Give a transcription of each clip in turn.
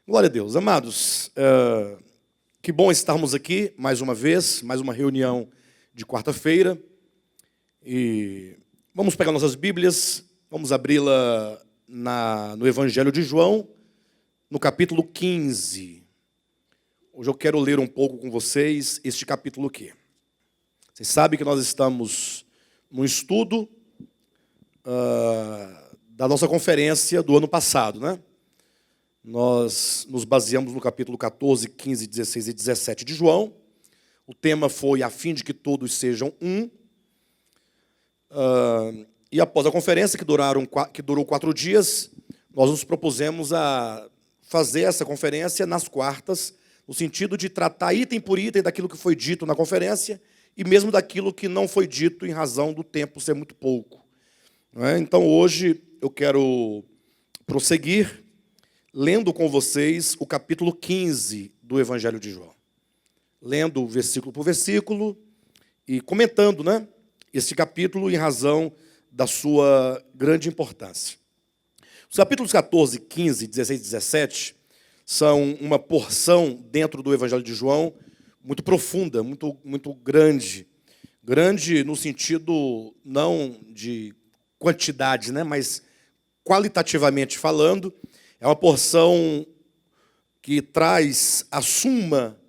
Glória a Deus. Amados, que bom estarmos aqui mais uma vez, mais uma reunião de quarta-feira. E vamos pegar nossas Bíblias, vamos abri-la no Evangelho de João, no capítulo 15. Hoje eu quero ler um pouco com vocês este capítulo aqui. Vocês sabem que nós estamos no estudo da nossa conferência do ano passado, né? Nós nos baseamos no capítulo 14, 15, 16 e 17 de João. O tema foi a fim de que todos sejam um. E após a conferência, que durou 4 dias, nós nos propusemos a fazer essa conferência nas quartas, no sentido de tratar item por item daquilo que foi dito na conferência e mesmo daquilo que não foi dito em razão do tempo ser muito pouco. Não é? Então, hoje, eu quero prosseguir lendo com vocês o capítulo 15 do Evangelho de João. Lendo versículo por versículo e comentando, né, este capítulo em razão da sua grande importância. Os capítulos 14, 15, 16 e 17 são uma porção dentro do Evangelho de João muito profunda, muito grande. Grande no sentido não de quantidade, né, mas qualitativamente falando. É uma porção que traz a suma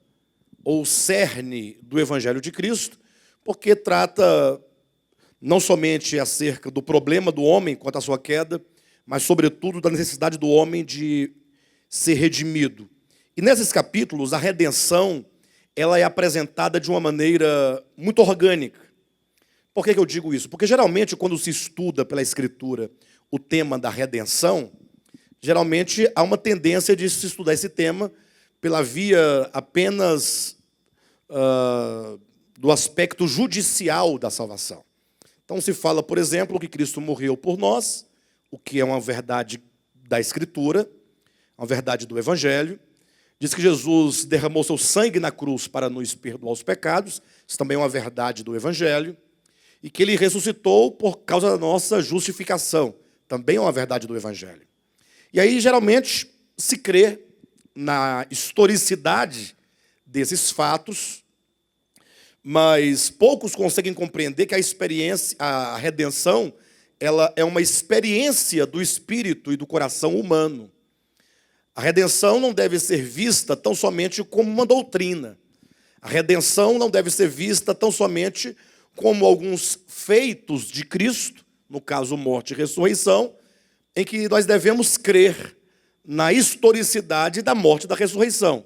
ou cerne do Evangelho de Cristo, porque trata não somente acerca do problema do homem quanto à sua queda, mas, sobretudo, da necessidade do homem de ser redimido. E nesses capítulos, a redenção ela é apresentada de uma maneira muito orgânica. Por que eu digo isso? Porque, geralmente, quando se estuda pela Escritura o tema da redenção, geralmente há uma tendência de se estudar esse tema pela via apenas do aspecto judicial da salvação. Então se fala, por exemplo, que Cristo morreu por nós, o que é uma verdade da Escritura, uma verdade do Evangelho. Diz que Jesus derramou seu sangue na cruz para nos perdoar os pecados, isso também é uma verdade do Evangelho. E que ele ressuscitou por causa da nossa justificação, também é uma verdade do Evangelho. E aí, geralmente, se crê na historicidade desses fatos, mas poucos conseguem compreender que a redenção, ela é uma experiência do espírito e do coração humano. A redenção não deve ser vista tão somente como uma doutrina. A redenção não deve ser vista tão somente como alguns feitos de Cristo, no caso, morte e ressurreição, em que nós devemos crer na historicidade da morte e da ressurreição.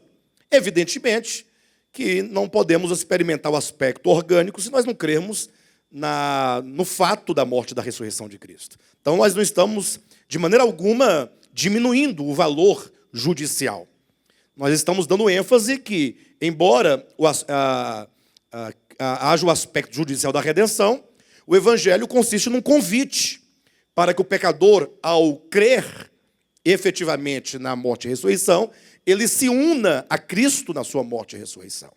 Evidentemente que não podemos experimentar o aspecto orgânico se nós não crermos no fato da morte e da ressurreição de Cristo. Então, nós não estamos, de maneira alguma, diminuindo o valor judicial. Nós estamos dando ênfase que, embora haja o aspecto judicial da redenção, o Evangelho consiste num convite para que o pecador, ao crer efetivamente na morte e ressurreição, ele se una a Cristo na sua morte e ressurreição.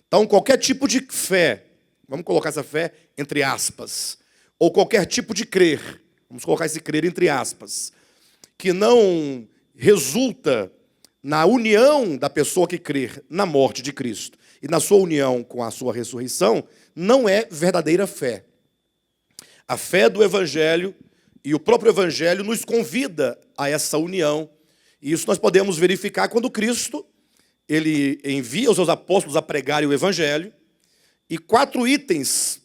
Então, qualquer tipo de fé, vamos colocar essa fé entre aspas, ou qualquer tipo de crer, vamos colocar esse crer entre aspas, que não resulta na união da pessoa que crer na morte de Cristo e na sua união com a sua ressurreição, não é verdadeira fé. A fé do Evangelho e o próprio Evangelho nos convida a essa união. E isso nós podemos verificar quando Cristo ele envia os seus apóstolos a pregarem o Evangelho. E 4 itens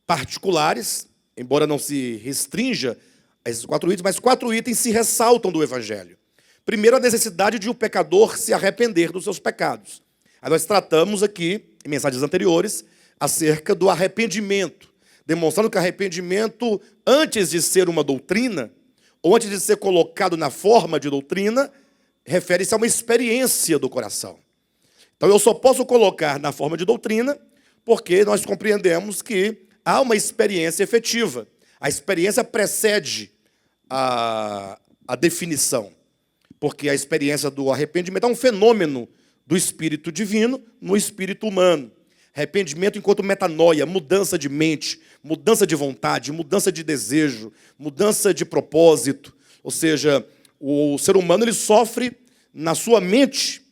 particulares, embora não se restrinja a esses 4 itens, mas 4 itens se ressaltam do Evangelho. Primeiro, a necessidade de o pecador se arrepender dos seus pecados. Aí nós tratamos aqui, em mensagens anteriores, acerca do arrependimento, demonstrando que arrependimento, antes de ser uma doutrina, ou antes de ser colocado na forma de doutrina, refere-se a uma experiência do coração. Então, eu só posso colocar na forma de doutrina porque nós compreendemos que há uma experiência efetiva. A experiência precede a definição, porque a experiência do arrependimento é um fenômeno do Espírito divino no espírito humano. Arrependimento enquanto metanoia, mudança de mente, mudança de vontade, mudança de desejo, mudança de propósito. Ou seja, o ser humano ele sofre na sua mente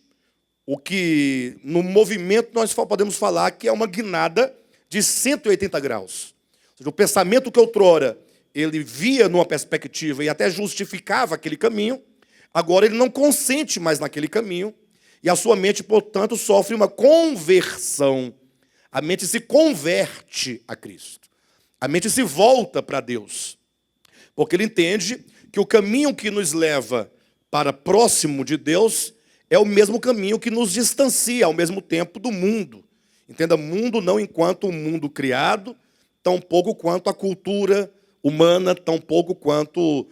o que no movimento nós podemos falar que é uma guinada de 180 graus. Ou seja, o pensamento que outrora ele via numa perspectiva e até justificava aquele caminho, agora ele não consente mais naquele caminho, e a sua mente, portanto, sofre uma conversão. A mente se converte a Cristo. A mente se volta para Deus. Porque ele entende que o caminho que nos leva para próximo de Deus é o mesmo caminho que nos distancia ao mesmo tempo do mundo. Entenda, mundo não enquanto um mundo criado, tão pouco quanto a cultura humana, tão pouco quanto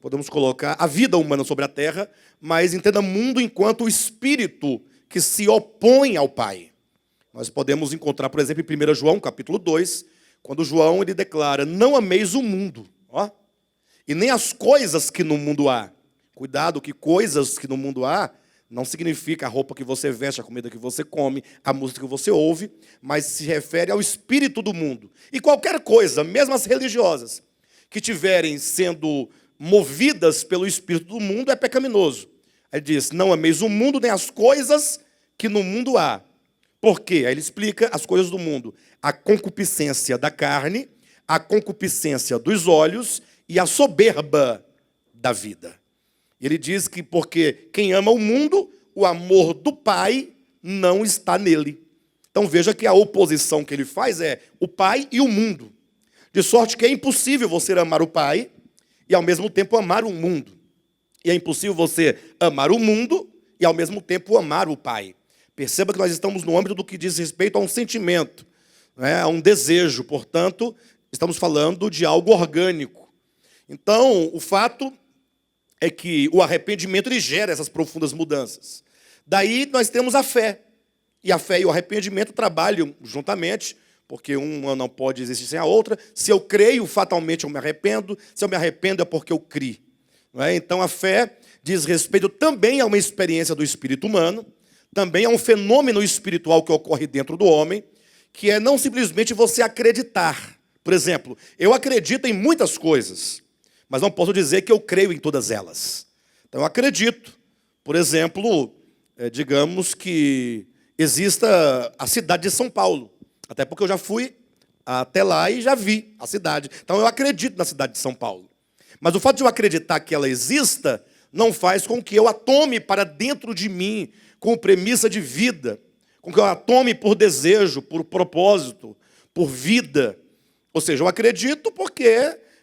podemos colocar a vida humana sobre a terra, mas entenda mundo enquanto o espírito que se opõe ao Pai. Nós podemos encontrar, por exemplo, em 1 João, capítulo 2, quando João ele declara: não ameis o mundo, e nem as coisas que no mundo há. Cuidado que coisas que no mundo há não significa a roupa que você veste, a comida que você come, a música que você ouve, mas se refere ao espírito do mundo. E qualquer coisa, mesmo as religiosas, que tiverem sendo movidas pelo espírito do mundo é pecaminoso. Aí diz: não ameis o mundo nem as coisas que no mundo há. Por quê? Aí ele explica as coisas do mundo: a concupiscência da carne, a concupiscência dos olhos e a soberba da vida. Ele diz que porque quem ama o mundo, o amor do Pai não está nele. Então veja que a oposição que ele faz é o Pai e o mundo. De sorte que é impossível você amar o Pai e ao mesmo tempo amar o mundo. E é impossível você amar o mundo e ao mesmo tempo amar o Pai. Perceba que nós estamos no âmbito do que diz respeito a um sentimento, a um desejo. Portanto, estamos falando de algo orgânico. Então, o fato é que o arrependimento ele gera essas profundas mudanças. Daí nós temos a fé. E a fé e o arrependimento trabalham juntamente, porque uma não pode existir sem a outra. Se eu creio, fatalmente eu me arrependo. Se eu me arrependo é porque eu criei. Então a fé diz respeito também a uma experiência do espírito humano, também a um fenômeno espiritual que ocorre dentro do homem, que é não simplesmente você acreditar. Por exemplo, eu acredito em muitas coisas, mas não posso dizer que eu creio em todas elas. Então eu acredito, por exemplo, digamos que exista a cidade de São Paulo, até porque eu já fui até lá e já vi a cidade. Então eu acredito na cidade de São Paulo. Mas o fato de eu acreditar que ela exista não faz com que eu a tome para dentro de mim com premissa de vida, com que eu a tome por desejo, por propósito, por vida. Ou seja, eu acredito porque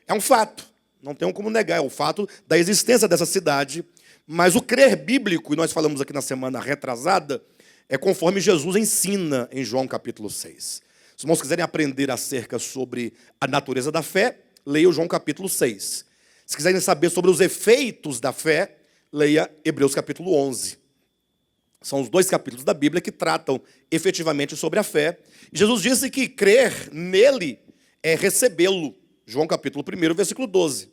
é um fato. Não tem como negar, é o fato da existência dessa cidade. Mas o crer bíblico, e nós falamos aqui na semana retrasada, é conforme Jesus ensina em João capítulo 6. Se os irmãos quiserem aprender acerca sobre a natureza da fé, leia o João capítulo 6. Se quiserem saber sobre os efeitos da fé, leia Hebreus capítulo 11. São os 2 capítulos da Bíblia que tratam efetivamente sobre a fé. E Jesus disse que crer nele é recebê-lo. João capítulo 1, versículo 12.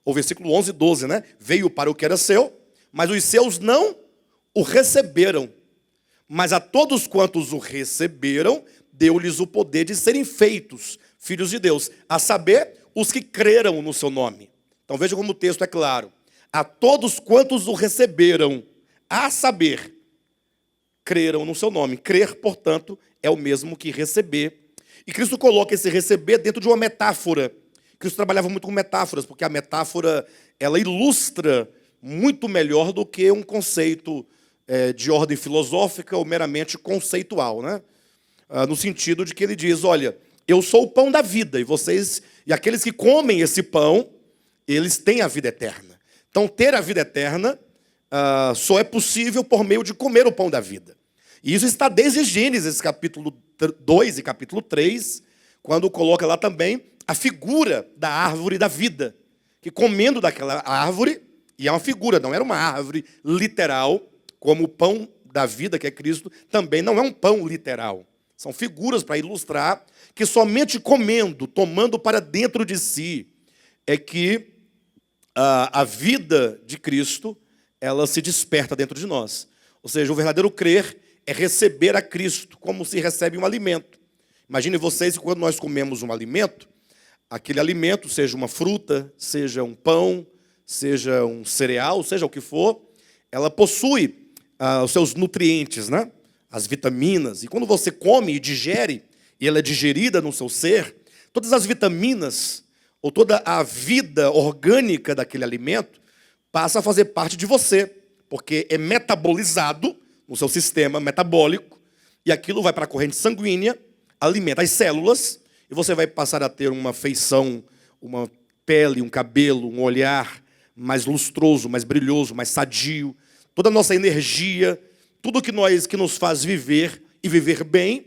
Ou versículo 11 e 12, né? Veio para o que era seu, mas os seus não o receberam. Mas a todos quantos o receberam, deu-lhes o poder de serem feitos filhos de Deus, a saber, os que creram no seu nome. Então veja como o texto é claro. A todos quantos o receberam, a saber, creram no seu nome. Crer, portanto, é o mesmo que receber. E Cristo coloca esse receber dentro de uma metáfora. Cristo trabalhava muito com metáforas, porque a metáfora ela ilustra muito melhor do que um conceito de ordem filosófica ou meramente conceitual, né? No sentido de que ele diz: olha, eu sou o pão da vida, e aqueles que comem esse pão, eles têm a vida eterna. Então, ter a vida eterna só é possível por meio de comer o pão da vida. E isso está desde Gênesis, capítulo 2 e capítulo 3, quando coloca lá também a figura da árvore da vida, que comendo daquela árvore, e é uma figura, não era uma árvore literal, como o pão da vida, que é Cristo, também não é um pão literal. São figuras para ilustrar que somente comendo, tomando para dentro de si, é que a vida de Cristo, ela se desperta dentro de nós. Ou seja, o verdadeiro crer é receber a Cristo, como se recebe um alimento. Imagine vocês que quando nós comemos um alimento, aquele alimento, seja uma fruta, seja um pão, seja um cereal, seja o que for, ela possui os seus nutrientes, né? As vitaminas. E quando você come e digere, e ela é digerida no seu ser, todas as vitaminas, ou toda a vida orgânica daquele alimento, passa a fazer parte de você, porque é metabolizado no seu sistema metabólico, e aquilo vai para a corrente sanguínea, alimenta as células, e você vai passar a ter uma feição, uma pele, um cabelo, um olhar mais lustroso, mais brilhoso, mais sadio. Toda a nossa energia, tudo que nos faz viver e viver bem,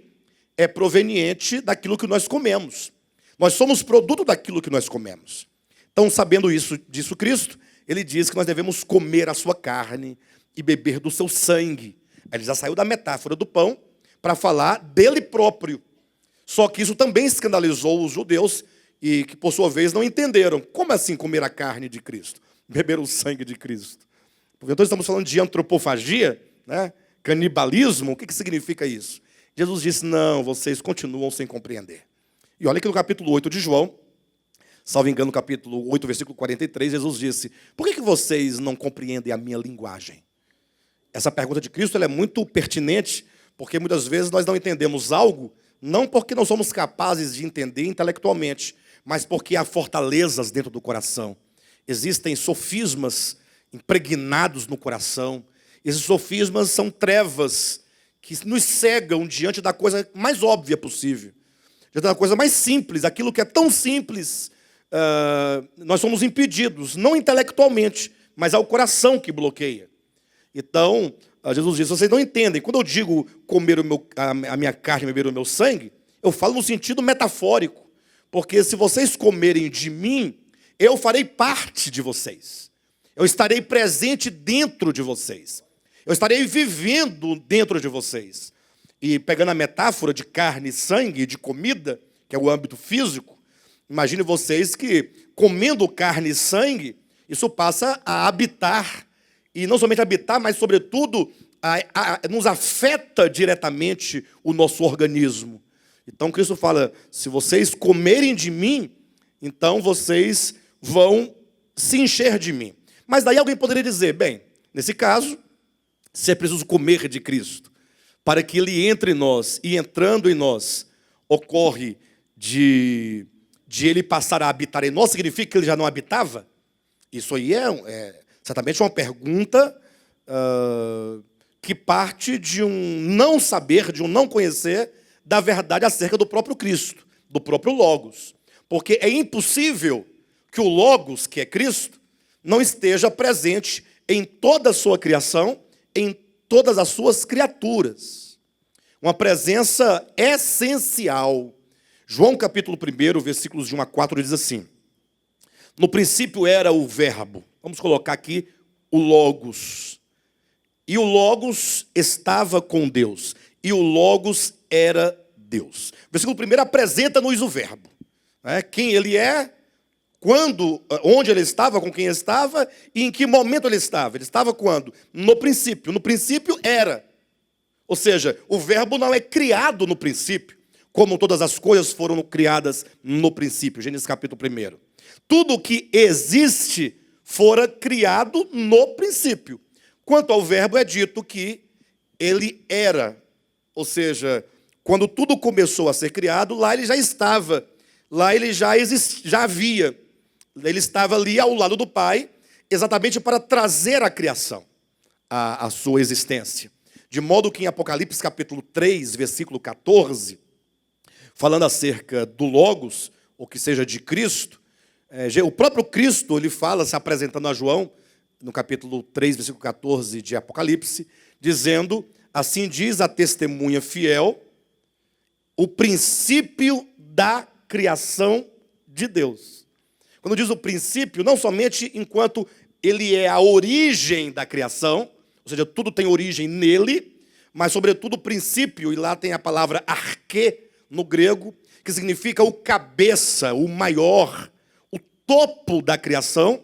é proveniente daquilo que nós comemos. Nós somos produto daquilo que nós comemos. Então, sabendo disso Cristo, ele diz que nós devemos comer a sua carne e beber do seu sangue. Ele já saiu da metáfora do pão para falar dele próprio. Só que isso também escandalizou os judeus e que, por sua vez, não entenderam. Como assim comer a carne de Cristo? Beber o sangue de Cristo? Porque então estamos falando de antropofagia, né? Canibalismo. O que significa isso? Jesus disse, não, vocês continuam sem compreender. E olha que no capítulo 8 de João, salvo engano, no capítulo 8, versículo 43, Jesus disse, por que vocês não compreendem a minha linguagem? Essa pergunta de Cristo ela é muito pertinente, porque muitas vezes nós não entendemos algo, não porque não somos capazes de entender intelectualmente, mas porque há fortalezas dentro do coração. Existem sofismas impregnados no coração. Esses sofismas são trevas que nos cegam diante da coisa mais óbvia possível. Diante da coisa mais simples, aquilo que é tão simples, nós somos impedidos, não intelectualmente, mas ao coração que bloqueia. Então, Jesus disse, vocês não entendem. Quando eu digo comer a minha carne e beber o meu sangue, eu falo no sentido metafórico. Porque se vocês comerem de mim, eu farei parte de vocês. Eu estarei presente dentro de vocês. Eu estarei vivendo dentro de vocês. E pegando a metáfora de carne, sangue, de comida, que é o âmbito físico, imagine vocês que comendo carne e sangue, isso passa a habitar. E não somente habitar, mas sobretudo nos afeta diretamente o nosso organismo. Então Cristo fala, se vocês comerem de mim, então vocês vão se encher de mim. Mas daí alguém poderia dizer, bem, nesse caso, se é preciso comer de Cristo, para que Ele entre em nós, e entrando em nós, ocorre de Ele passar a habitar em nós, significa que Ele já não habitava? Isso aí é certamente uma pergunta que parte de um não saber, de um não conhecer da verdade acerca do próprio Cristo, do próprio Logos. Porque é impossível que o Logos, que é Cristo, não esteja presente em toda a sua criação, em todas as suas criaturas. Uma presença essencial. João capítulo 1, versículos de 1 a 4, diz assim, no princípio era o verbo. Vamos colocar aqui o Logos. E o Logos estava com Deus. E o Logos era Deus. Versículo 1 apresenta-nos o verbo. Quem ele é, quando, onde ele estava, com quem estava e em que momento ele estava. Ele estava quando? No princípio. No princípio era. Ou seja, o verbo não é criado no princípio, como todas as coisas foram criadas no princípio. Gênesis capítulo 1. Tudo que existe fora criado no princípio. Quanto ao verbo, é dito que ele era. Ou seja, quando tudo começou a ser criado, lá ele já estava. Lá ele já havia. Ele estava ali ao lado do Pai, exatamente para trazer a criação, a sua existência. De modo que em Apocalipse capítulo 3, versículo 14, falando acerca do Logos, ou que seja de Cristo, o próprio Cristo, ele fala, se apresentando a João, no capítulo 3, versículo 14 de Apocalipse, dizendo, assim diz a testemunha fiel, o princípio da criação de Deus. Quando diz o princípio, não somente enquanto ele é a origem da criação, ou seja, tudo tem origem nele, mas sobretudo o princípio, e lá tem a palavra arquê no grego, que significa o cabeça, o maior, o topo da criação,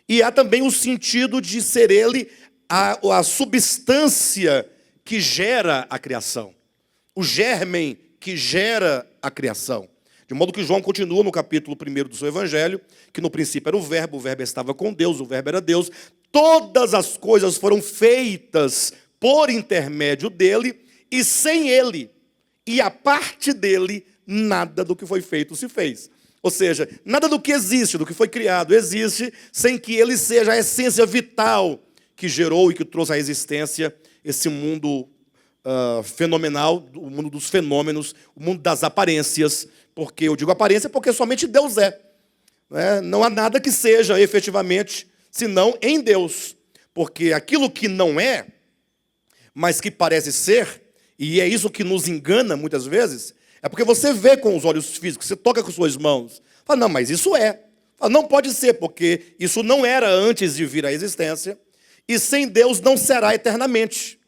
e há também o sentido de ser ele a substância que gera a criação, o germen que gera a criação. De modo que João continua no capítulo 1 do seu evangelho, que no princípio era o verbo estava com Deus, o verbo era Deus. Todas as coisas foram feitas por intermédio dele, e sem ele, e a parte dele, nada do que foi feito se fez. Ou seja, nada do que existe, do que foi criado, existe sem que ele seja a essência vital que gerou e que trouxe à existência esse mundo fenomenal, o mundo dos fenômenos, o mundo das aparências. Porque eu digo aparência porque somente Deus é. Não há nada que seja efetivamente senão em Deus. Porque aquilo que não é, mas que parece ser, e é isso que nos engana muitas vezes, é porque você vê com os olhos físicos, você toca com suas mãos. Fala, não, mas isso é. Fala, não pode ser, porque isso não era antes de vir à existência, e sem Deus não será eternamente.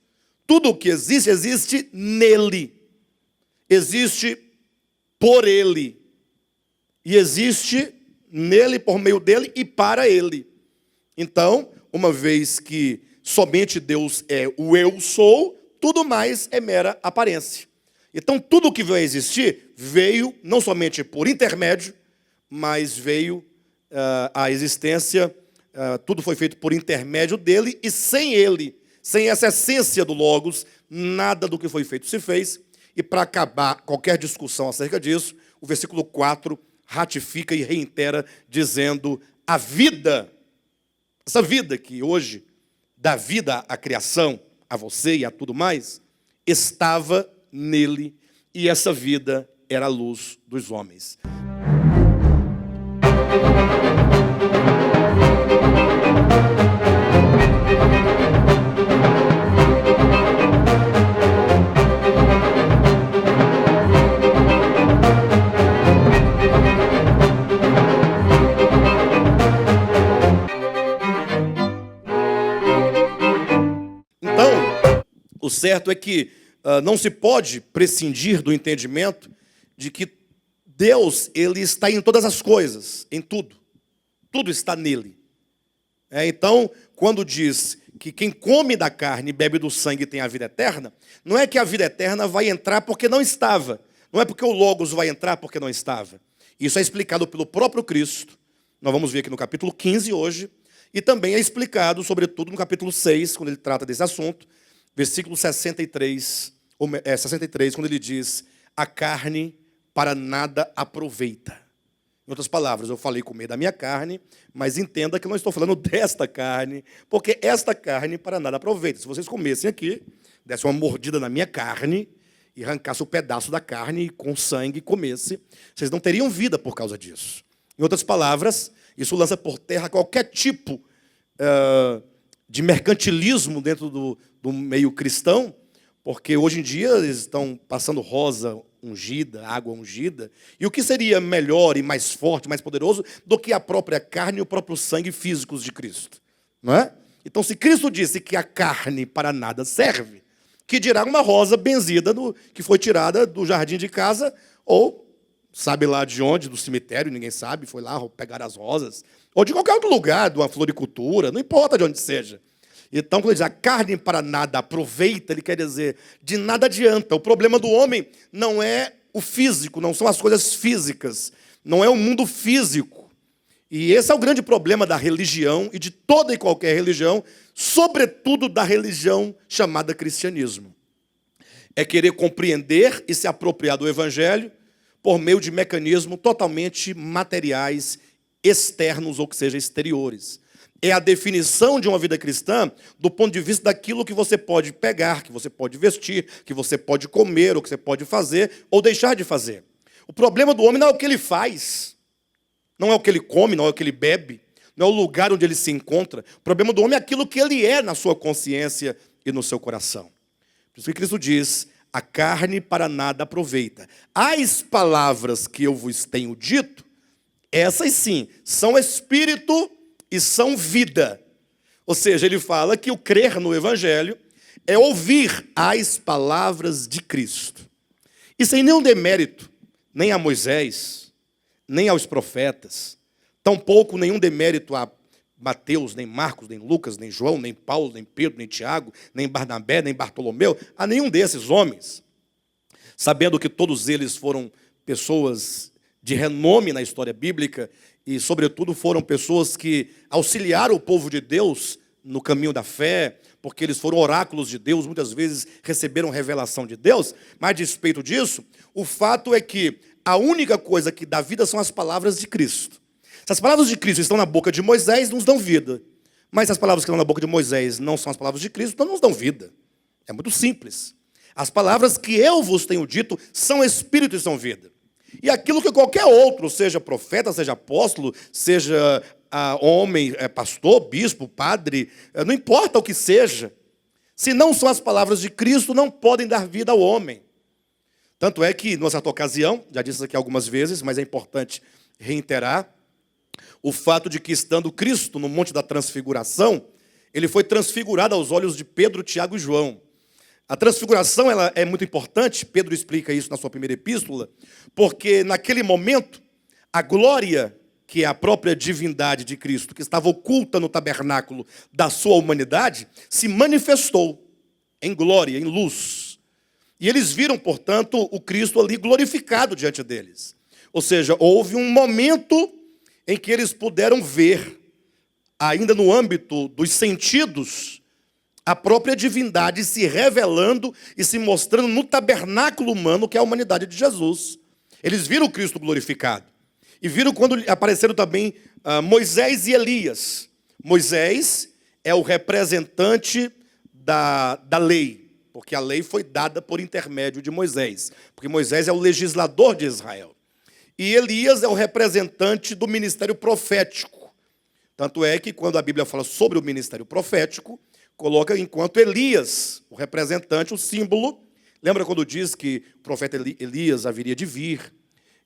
Tudo o que existe, existe nele. Existe por ele. E existe nele, por meio dele e para ele. Então, uma vez que somente Deus é o eu sou, tudo mais é mera aparência. Então, tudo o que veio a existir, veio não somente por intermédio, mas veio à existência, tudo foi feito por intermédio dele, e sem ele, sem essa essência do Logos, nada do que foi feito se fez. E para acabar qualquer discussão acerca disso, o versículo 4 ratifica e reitera, dizendo, a vida, essa vida que hoje dá vida à criação, a você e a tudo mais, estava nele, e essa vida era a luz dos homens. Então, o certo é que não se pode prescindir do entendimento de que Deus, ele está em todas as coisas, em tudo. Tudo está nele. Então, quando diz que quem come da carne e bebe do sangue tem a vida eterna, não é que a vida eterna vai entrar porque não estava. Não é porque o Logos vai entrar porque não estava. Isso é explicado pelo próprio Cristo. Nós vamos ver aqui no capítulo 15 hoje. E também é explicado, sobretudo, no capítulo 6, quando ele trata desse assunto. Versículo 63, quando ele diz, a carne para nada aproveita. Em outras palavras, eu falei comer da minha carne, mas entenda que eu não estou falando desta carne, porque esta carne para nada aproveita. Se vocês comessem aqui, dessem uma mordida na minha carne, e arrancassem o pedaço da carne e com sangue comesse, vocês não teriam vida por causa disso. Em outras palavras, isso lança por terra qualquer tipo de mercantilismo dentro do meio cristão, porque hoje em dia eles estão passando rosa ungida, água ungida, e o que seria melhor e mais forte, mais poderoso do que a própria carne e o próprio sangue físicos de Cristo, não é? Então, se Cristo disse que a carne para nada serve, que dirá uma rosa benzida que foi tirada do jardim de casa, ou sabe lá de onde, do cemitério, ninguém sabe, foi lá pegar as rosas, ou de qualquer outro lugar, de uma floricultura, não importa de onde seja. Então, quando ele diz a carne para nada aproveita, ele quer dizer, de nada adianta. O problema do homem não é o físico, não são as coisas físicas, não é o mundo físico. E esse é o grande problema da religião e de toda e qualquer religião, sobretudo da religião chamada cristianismo. É querer compreender e se apropriar do evangelho por meio de mecanismos totalmente materiais, externos ou que seja exteriores. É a definição de uma vida cristã do ponto de vista daquilo que você pode pegar, que você pode vestir, que você pode comer, ou que você pode fazer, ou deixar de fazer. O problema do homem não é o que ele faz, não é o que ele come, não é o que ele bebe, não é o lugar onde ele se encontra. O problema do homem é aquilo que ele é na sua consciência e no seu coração. Por isso que Cristo diz, a carne para nada aproveita. As palavras que eu vos tenho dito, essas sim, são espírito e são vida. Ou seja, ele fala que o crer no Evangelho é ouvir as palavras de Cristo. E sem nenhum demérito, nem a Moisés, nem aos profetas, tampouco nenhum demérito a Mateus, nem Marcos, nem Lucas, nem João, nem Paulo, nem Pedro, nem Tiago, nem Barnabé, nem Bartolomeu, a nenhum desses homens, sabendo que todos eles foram pessoas de renome na história bíblica e, sobretudo, foram pessoas que auxiliaram o povo de Deus no caminho da fé, porque eles foram oráculos de Deus, muitas vezes receberam revelação de Deus, mas a despeito disso, o fato é que a única coisa que dá vida são as palavras de Cristo. Se as palavras de Cristo estão na boca de Moisés, nos dão vida. Mas se as palavras que estão na boca de Moisés não são as palavras de Cristo, então não nos dão vida. É muito simples. As palavras que eu vos tenho dito são espírito e são vida. E aquilo que qualquer outro, seja profeta, seja apóstolo, seja homem, pastor, bispo, padre, não importa o que seja, se não são as palavras de Cristo, não podem dar vida ao homem. Tanto é que, numa certa ocasião, já disse isso aqui algumas vezes, mas é importante reiterar, o fato de que, estando Cristo no Monte da Transfiguração, ele foi transfigurado aos olhos de Pedro, Tiago e João. A transfiguração ela é muito importante, Pedro explica isso na sua primeira epístola, porque naquele momento, a glória, que é a própria divindade de Cristo, que estava oculta no tabernáculo da sua humanidade, se manifestou em glória, em luz. E eles viram, portanto, o Cristo ali glorificado diante deles. Ou seja, houve um momento em que eles puderam ver, ainda no âmbito dos sentidos, a própria divindade se revelando e se mostrando no tabernáculo humano, que é a humanidade de Jesus. Eles viram o Cristo glorificado. E viram quando apareceram também Moisés e Elias. Moisés é o representante da lei, porque a lei foi dada por intermédio de Moisés, porque Moisés é o legislador de Israel. E Elias é o representante do ministério profético. Tanto é que quando a Bíblia fala sobre o ministério profético, coloca enquanto Elias, o representante, o símbolo. Lembra quando diz que o profeta Elias haveria de vir?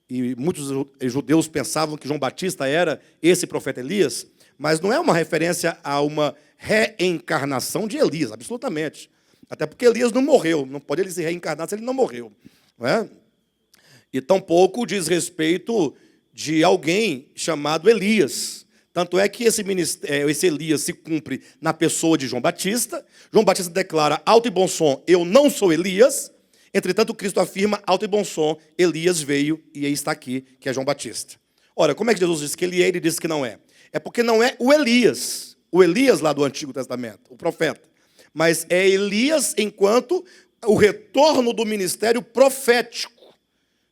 E muitos judeus pensavam que João Batista era esse profeta Elias, mas não é uma referência a uma reencarnação de Elias, absolutamente. Até porque Elias não morreu, não pode ele se reencarnar se ele não morreu. Não é? E tampouco diz respeito de alguém chamado Elias. Tanto é que esse Elias se cumpre na pessoa de João Batista. João Batista declara alto e bom som, eu não sou Elias. Entretanto, Cristo afirma alto e bom som, Elias veio e aí está aqui, que é João Batista. Ora, como é que Jesus disse que ele é e ele disse que não é? É porque não é o Elias lá do Antigo Testamento, o profeta. Mas é Elias enquanto o retorno do ministério profético,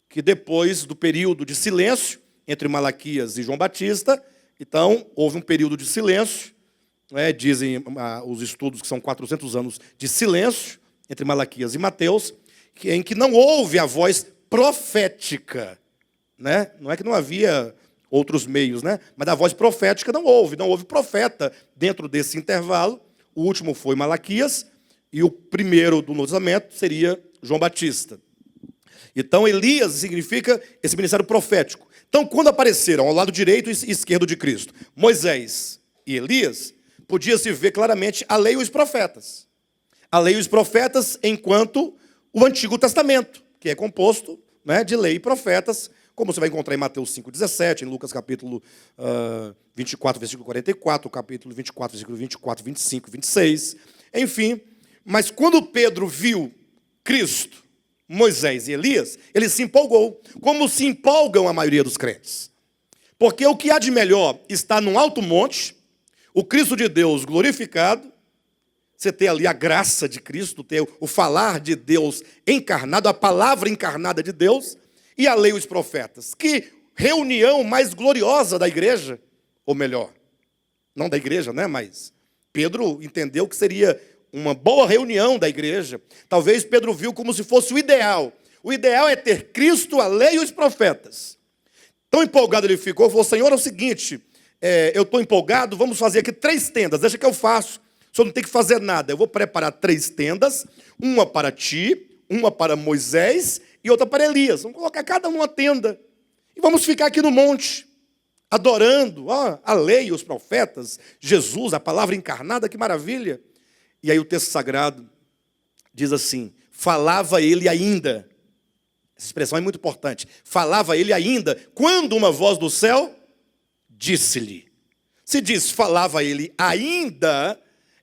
que depois do período de silêncio entre Malaquias e João Batista, então houve um período de silêncio, né, dizem os estudos que são 400 anos de silêncio entre Malaquias e Mateus, em que não houve a voz profética, né? Não é que não havia outros meios, né? Mas a voz profética não houve profeta dentro desse intervalo. O último foi Malaquias e o primeiro do Novo Testamento seria João Batista. Então, Elias significa esse ministério profético. Então, quando apareceram ao lado direito e esquerdo de Cristo, Moisés e Elias, podia-se ver claramente a lei e os profetas. A lei e os profetas enquanto o Antigo Testamento, que é composto, né, de lei e profetas, como você vai encontrar em Mateus 5,17, em Lucas capítulo 24, versículo 44, capítulo 24, versículo 24, 25, 26, enfim. Mas quando Pedro viu Cristo, Moisés e Elias, ele se empolgou, como se empolgam a maioria dos crentes. Porque o que há de melhor está num alto monte, o Cristo de Deus glorificado, você ter ali a graça de Cristo, ter o falar de Deus encarnado, a palavra encarnada de Deus, e a lei e os profetas. Que reunião mais gloriosa da igreja, ou melhor, não da igreja, né? Mas Pedro entendeu que seria uma boa reunião da igreja. Talvez Pedro viu como se fosse o ideal. O ideal é ter Cristo, a lei e os profetas. Tão empolgado ele ficou, falou, Senhor, é o seguinte, eu estou empolgado, vamos fazer aqui 3 tendas, deixa que eu faço. O senhor não tem que fazer nada. Eu vou preparar 3 tendas, uma para ti, uma para Moisés e outra para Elias. Vamos colocar cada uma tenda. E vamos ficar aqui no monte, adorando a lei e os profetas, Jesus, a palavra encarnada, que maravilha. E aí o texto sagrado diz assim, falava ele ainda. Essa expressão é muito importante. Falava ele ainda, quando uma voz do céu disse-lhe. Se diz falava ele ainda,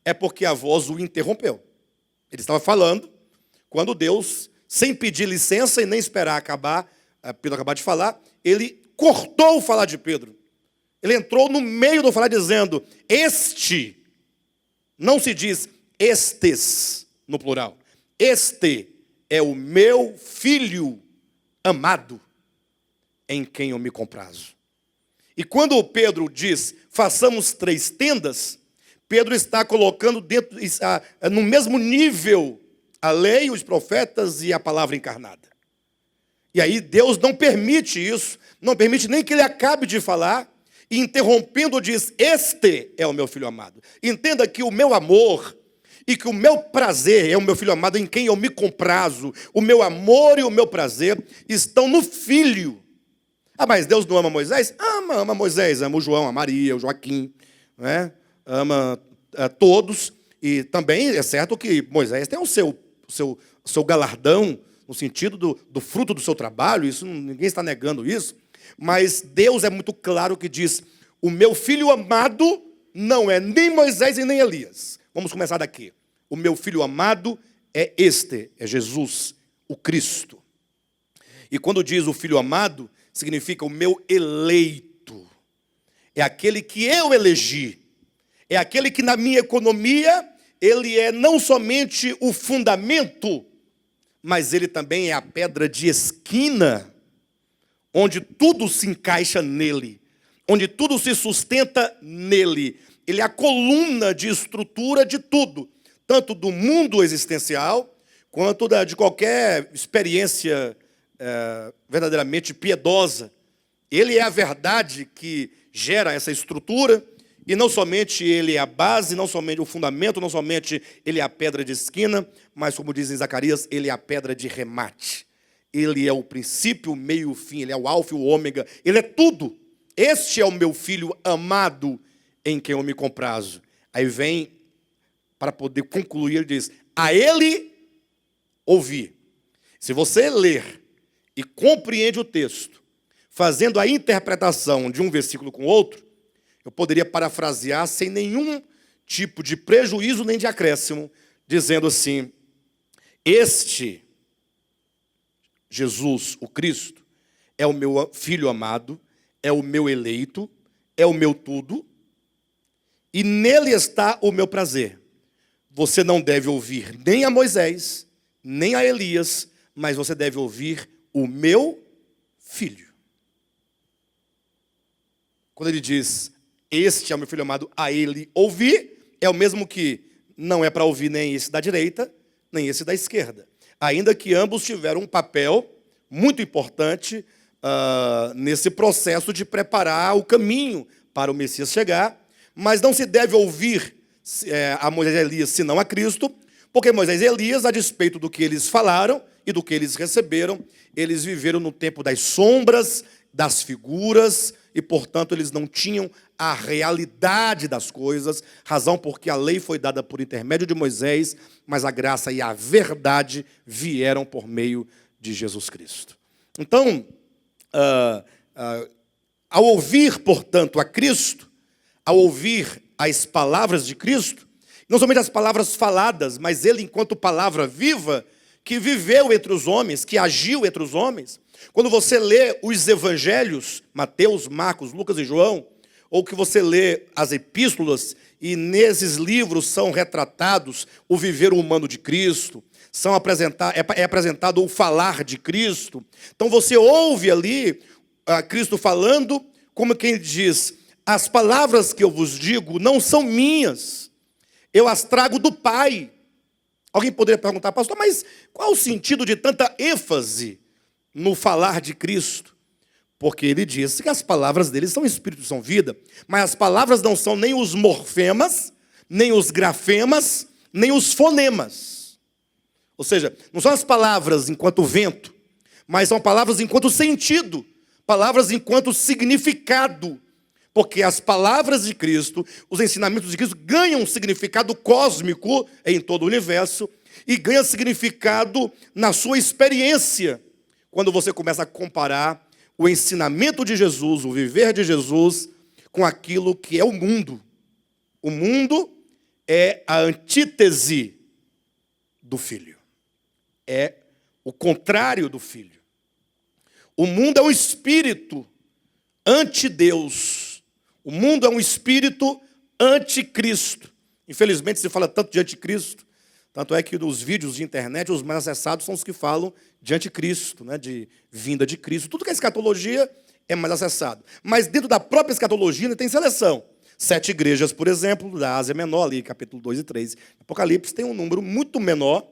é porque a voz o interrompeu. Ele estava falando, quando Deus, sem pedir licença e nem esperar acabar Pedro acabou de falar, ele cortou o falar de Pedro. Ele entrou no meio do falar dizendo, este, não se diz estes no plural. Este é o meu filho amado, em quem eu me comprazo. E quando Pedro diz, façamos 3 tendas, Pedro está colocando no mesmo nível a lei, os profetas e a palavra encarnada. E aí Deus não permite isso, não permite nem que ele acabe de falar, e interrompendo diz, este é o meu filho amado. Entenda que o meu amor e que o meu prazer é o meu filho amado em quem eu me comprazo. O meu amor e o meu prazer estão no filho. Ah, mas Deus não ama Moisés? Ama Moisés, ama o João, a Maria, o Joaquim, né? Ama todos. E também é certo que Moisés tem o seu galardão, no sentido do fruto do seu trabalho, isso ninguém está negando isso. Mas Deus é muito claro que diz, o meu filho amado não é nem Moisés e nem Elias. Vamos começar daqui. O meu filho amado é este, é Jesus, o Cristo. E quando diz o filho amado, significa o meu eleito. É aquele que eu elegi. É aquele que na minha economia, ele é não somente o fundamento, mas ele também é a pedra de esquina, onde tudo se encaixa nele, onde tudo se sustenta nele. Ele é a coluna de estrutura de tudo, tanto do mundo existencial, quanto de qualquer experiência verdadeiramente piedosa. Ele é a verdade que gera essa estrutura, e não somente ele é a base, não somente o fundamento, não somente ele é a pedra de esquina, mas, como diz em Zacarias, ele é a pedra de remate. Ele é o princípio, o meio e o fim, ele é o alfa e o ômega, ele é tudo. Este é o meu filho amado, em quem eu me comprazo. Aí vem, para poder concluir, ele diz, a ele ouvi. Se você ler e compreende o texto, fazendo a interpretação de um versículo com outro, eu poderia parafrasear sem nenhum tipo de prejuízo nem de acréscimo, dizendo assim, este Jesus, o Cristo, é o meu filho amado, é o meu eleito, é o meu tudo, e nele está o meu prazer. Você não deve ouvir nem a Moisés, nem a Elias, mas você deve ouvir o meu filho. Quando ele diz, este é o meu filho amado, a ele ouvir, é o mesmo que não é para ouvir nem esse da direita, nem esse da esquerda. Ainda que ambos tiveram um papel muito importante nesse processo de preparar o caminho para o Messias chegar, mas não se deve ouvir a Moisés e Elias, senão a Cristo, porque Moisés e Elias, a despeito do que eles falaram e do que eles receberam, eles viveram no tempo das sombras, das figuras, e, portanto, eles não tinham a realidade das coisas, razão porque a lei foi dada por intermédio de Moisés, mas a graça e a verdade vieram por meio de Jesus Cristo. Então, ao ouvir, portanto, a Cristo, ao ouvir as palavras de Cristo, não somente as palavras faladas, mas ele, enquanto palavra viva, que viveu entre os homens, que agiu entre os homens. Quando você lê os evangelhos, Mateus, Marcos, Lucas e João, ou que você lê as epístolas, e nesses livros são retratados o viver humano de Cristo, é apresentado o falar de Cristo. Então você ouve ali Cristo falando, como quem diz, as palavras que eu vos digo não são minhas, eu as trago do Pai. Alguém poderia perguntar, pastor, mas qual o sentido de tanta ênfase no falar de Cristo? Porque ele disse que as palavras dele são espírito, são vida, mas as palavras não são nem os morfemas, nem os grafemas, nem os fonemas. Ou seja, não são as palavras enquanto vento, mas são palavras enquanto sentido, palavras enquanto significado. Porque as palavras de Cristo, os ensinamentos de Cristo ganham um significado cósmico em todo o universo e ganham significado na sua experiência. Quando você começa a comparar o ensinamento de Jesus, o viver de Jesus, com aquilo que é o mundo. O mundo é a antítese do Filho. É o contrário do Filho. O mundo é um espírito anti-Deus. O mundo é um espírito anticristo. Infelizmente se fala tanto de anticristo, tanto é que nos vídeos de internet os mais acessados são os que falam de anticristo, né, de vinda de Cristo. Tudo que é escatologia é mais acessado. Mas dentro da própria escatologia tem seleção. 7 igrejas, por exemplo, da Ásia Menor, ali, capítulo 2 e 3. Apocalipse tem um número muito menor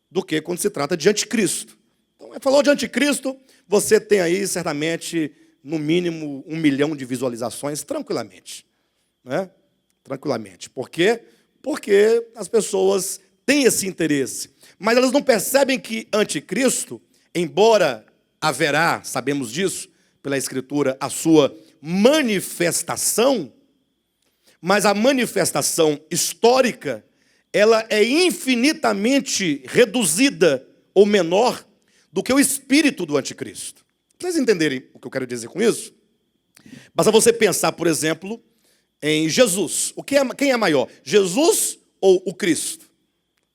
do que quando se trata de anticristo. Então, falou de anticristo, você tem aí, certamente, no mínimo 1 milhão de visualizações, tranquilamente. Né? Tranquilamente. Por quê? Porque as pessoas têm esse interesse. Mas elas não percebem que anticristo, embora haverá, sabemos disso, pela Escritura, a sua manifestação, mas a manifestação histórica, ela é infinitamente reduzida ou menor do que o espírito do anticristo. Para vocês entenderem o que eu quero dizer com isso, basta você pensar, por exemplo, em Jesus. Quem é maior, Jesus ou o Cristo?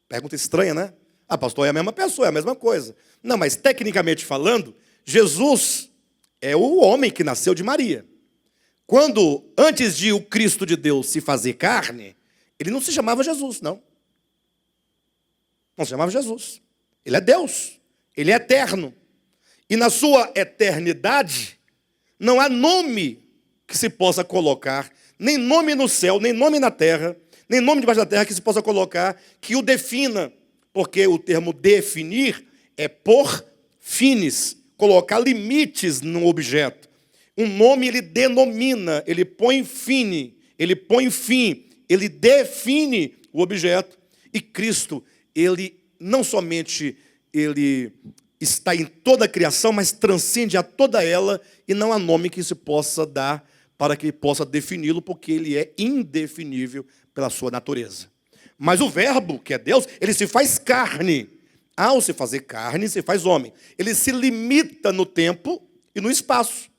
Pergunta estranha, né? Ah, pastor, é a mesma pessoa, é a mesma coisa. Não, mas tecnicamente falando, Jesus é o homem que nasceu de Maria. Quando, antes de o Cristo de Deus se fazer carne, ele não se chamava Jesus, não. Não se chamava Jesus. Ele é Deus. Ele é eterno. E na sua eternidade, não há nome que se possa colocar, nem nome no céu, nem nome na terra, nem nome debaixo da terra que se possa colocar, que o defina. Porque o termo definir é por finis, colocar limites num objeto. Um nome ele denomina, ele põe fim, ele põe fim, ele define o objeto. E Cristo, ele não somente ele está em toda a criação, mas transcende a toda ela e não há nome que se possa dar para que possa defini-lo, porque ele é indefinível pela sua natureza. Mas o verbo, que é Deus, ele se faz carne. Ao se fazer carne, se faz homem. Ele se limita no tempo e no espaço.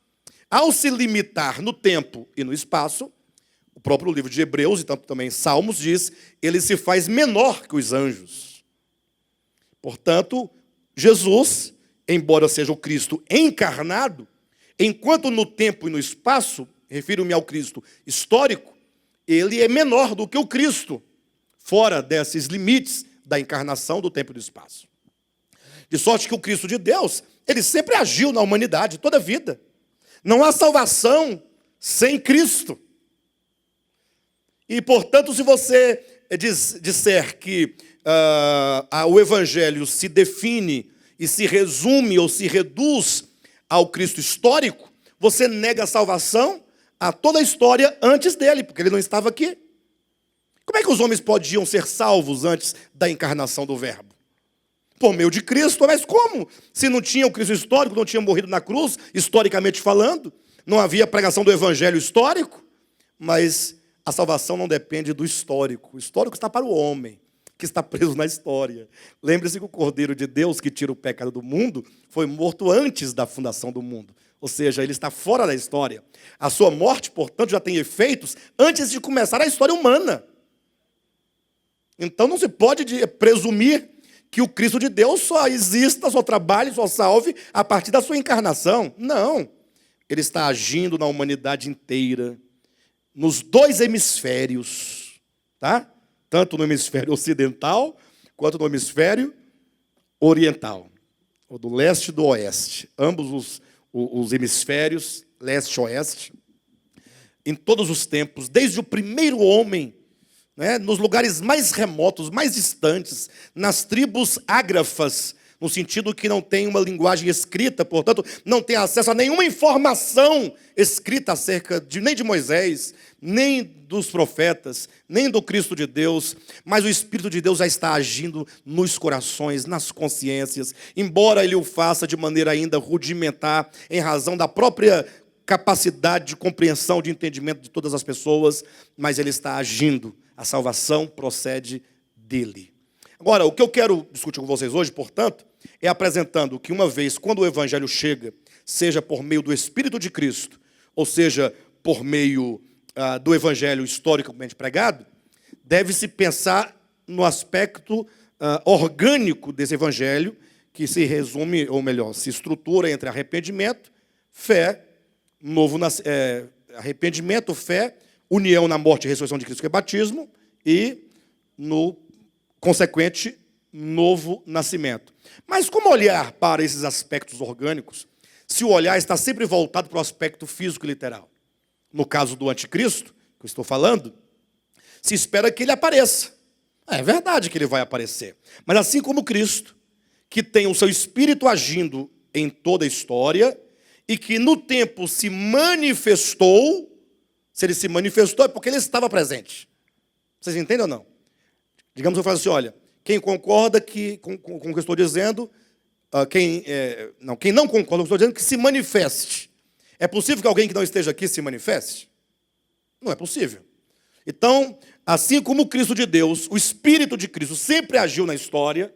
Ao se limitar no tempo e no espaço, o próprio livro de Hebreus, e tanto também Salmos, diz, ele se faz menor que os anjos. Portanto, Jesus, embora seja o Cristo encarnado, enquanto no tempo e no espaço, refiro-me ao Cristo histórico, ele é menor do que o Cristo, fora desses limites da encarnação do tempo e do espaço. De sorte que o Cristo de Deus, ele sempre agiu na humanidade, toda a vida. Não há salvação sem Cristo. E, portanto, se você disser que o Evangelho se define e se resume ou se reduz ao Cristo histórico, você nega a salvação a toda a história antes dele, porque ele não estava aqui. Como é que os homens podiam ser salvos antes da encarnação do Verbo? Por meio de Cristo, mas como? Se não tinha o Cristo histórico, não tinha morrido na cruz, historicamente falando, não havia pregação do Evangelho histórico, mas a salvação não depende do histórico. O histórico está para o homem, que está preso na história. Lembre-se que o Cordeiro de Deus, que tira o pecado do mundo, foi morto antes da fundação do mundo. Ou seja, ele está fora da história. A sua morte, portanto, já tem efeitos antes de começar a história humana. Então não se pode presumir que o Cristo de Deus só exista, só trabalhe, só salve a partir da sua encarnação. Não. Ele está agindo na humanidade inteira, nos 2 hemisférios, tá? Tanto no hemisfério ocidental, quanto no hemisfério oriental, ou do leste e do oeste. Ambos os hemisférios, leste e oeste, em todos os tempos, desde o primeiro homem, né, nos lugares mais remotos, mais distantes, nas tribos ágrafas, no sentido que não tem uma linguagem escrita, portanto, não tem acesso a nenhuma informação escrita acerca nem de Moisés, nem dos profetas, nem do Cristo de Deus, mas o Espírito de Deus já está agindo nos corações, nas consciências, embora ele o faça de maneira ainda rudimentar, em razão da própria capacidade de compreensão, de entendimento de todas as pessoas, mas ele está agindo. A salvação procede dele. Agora, o que eu quero discutir com vocês hoje, portanto, é apresentando que uma vez, quando o Evangelho chega, seja por meio do Espírito de Cristo, ou seja, por meio do Evangelho historicamente pregado, deve-se pensar no aspecto orgânico desse Evangelho, que se resume, ou melhor, se estrutura entre arrependimento, fé, arrependimento, fé, união na morte e ressurreição de Cristo, que é batismo, e no consequente novo nascimento. Mas como olhar para esses aspectos orgânicos, se o olhar está sempre voltado para o aspecto físico e literal? No caso do anticristo, que eu estou falando, se espera que ele apareça. É verdade que ele vai aparecer. Mas assim como Cristo, que tem o seu Espírito agindo em toda a história, e que no tempo se manifestou, se ele se manifestou é porque ele estava presente. Vocês entendem ou não? Digamos que eu falo assim, olha, quem concorda com o que eu estou dizendo, quem não concorda com o que eu estou dizendo, que se manifeste. É possível que alguém que não esteja aqui se manifeste? Não é possível. Então, assim como o Cristo de Deus, o Espírito de Cristo sempre agiu na história,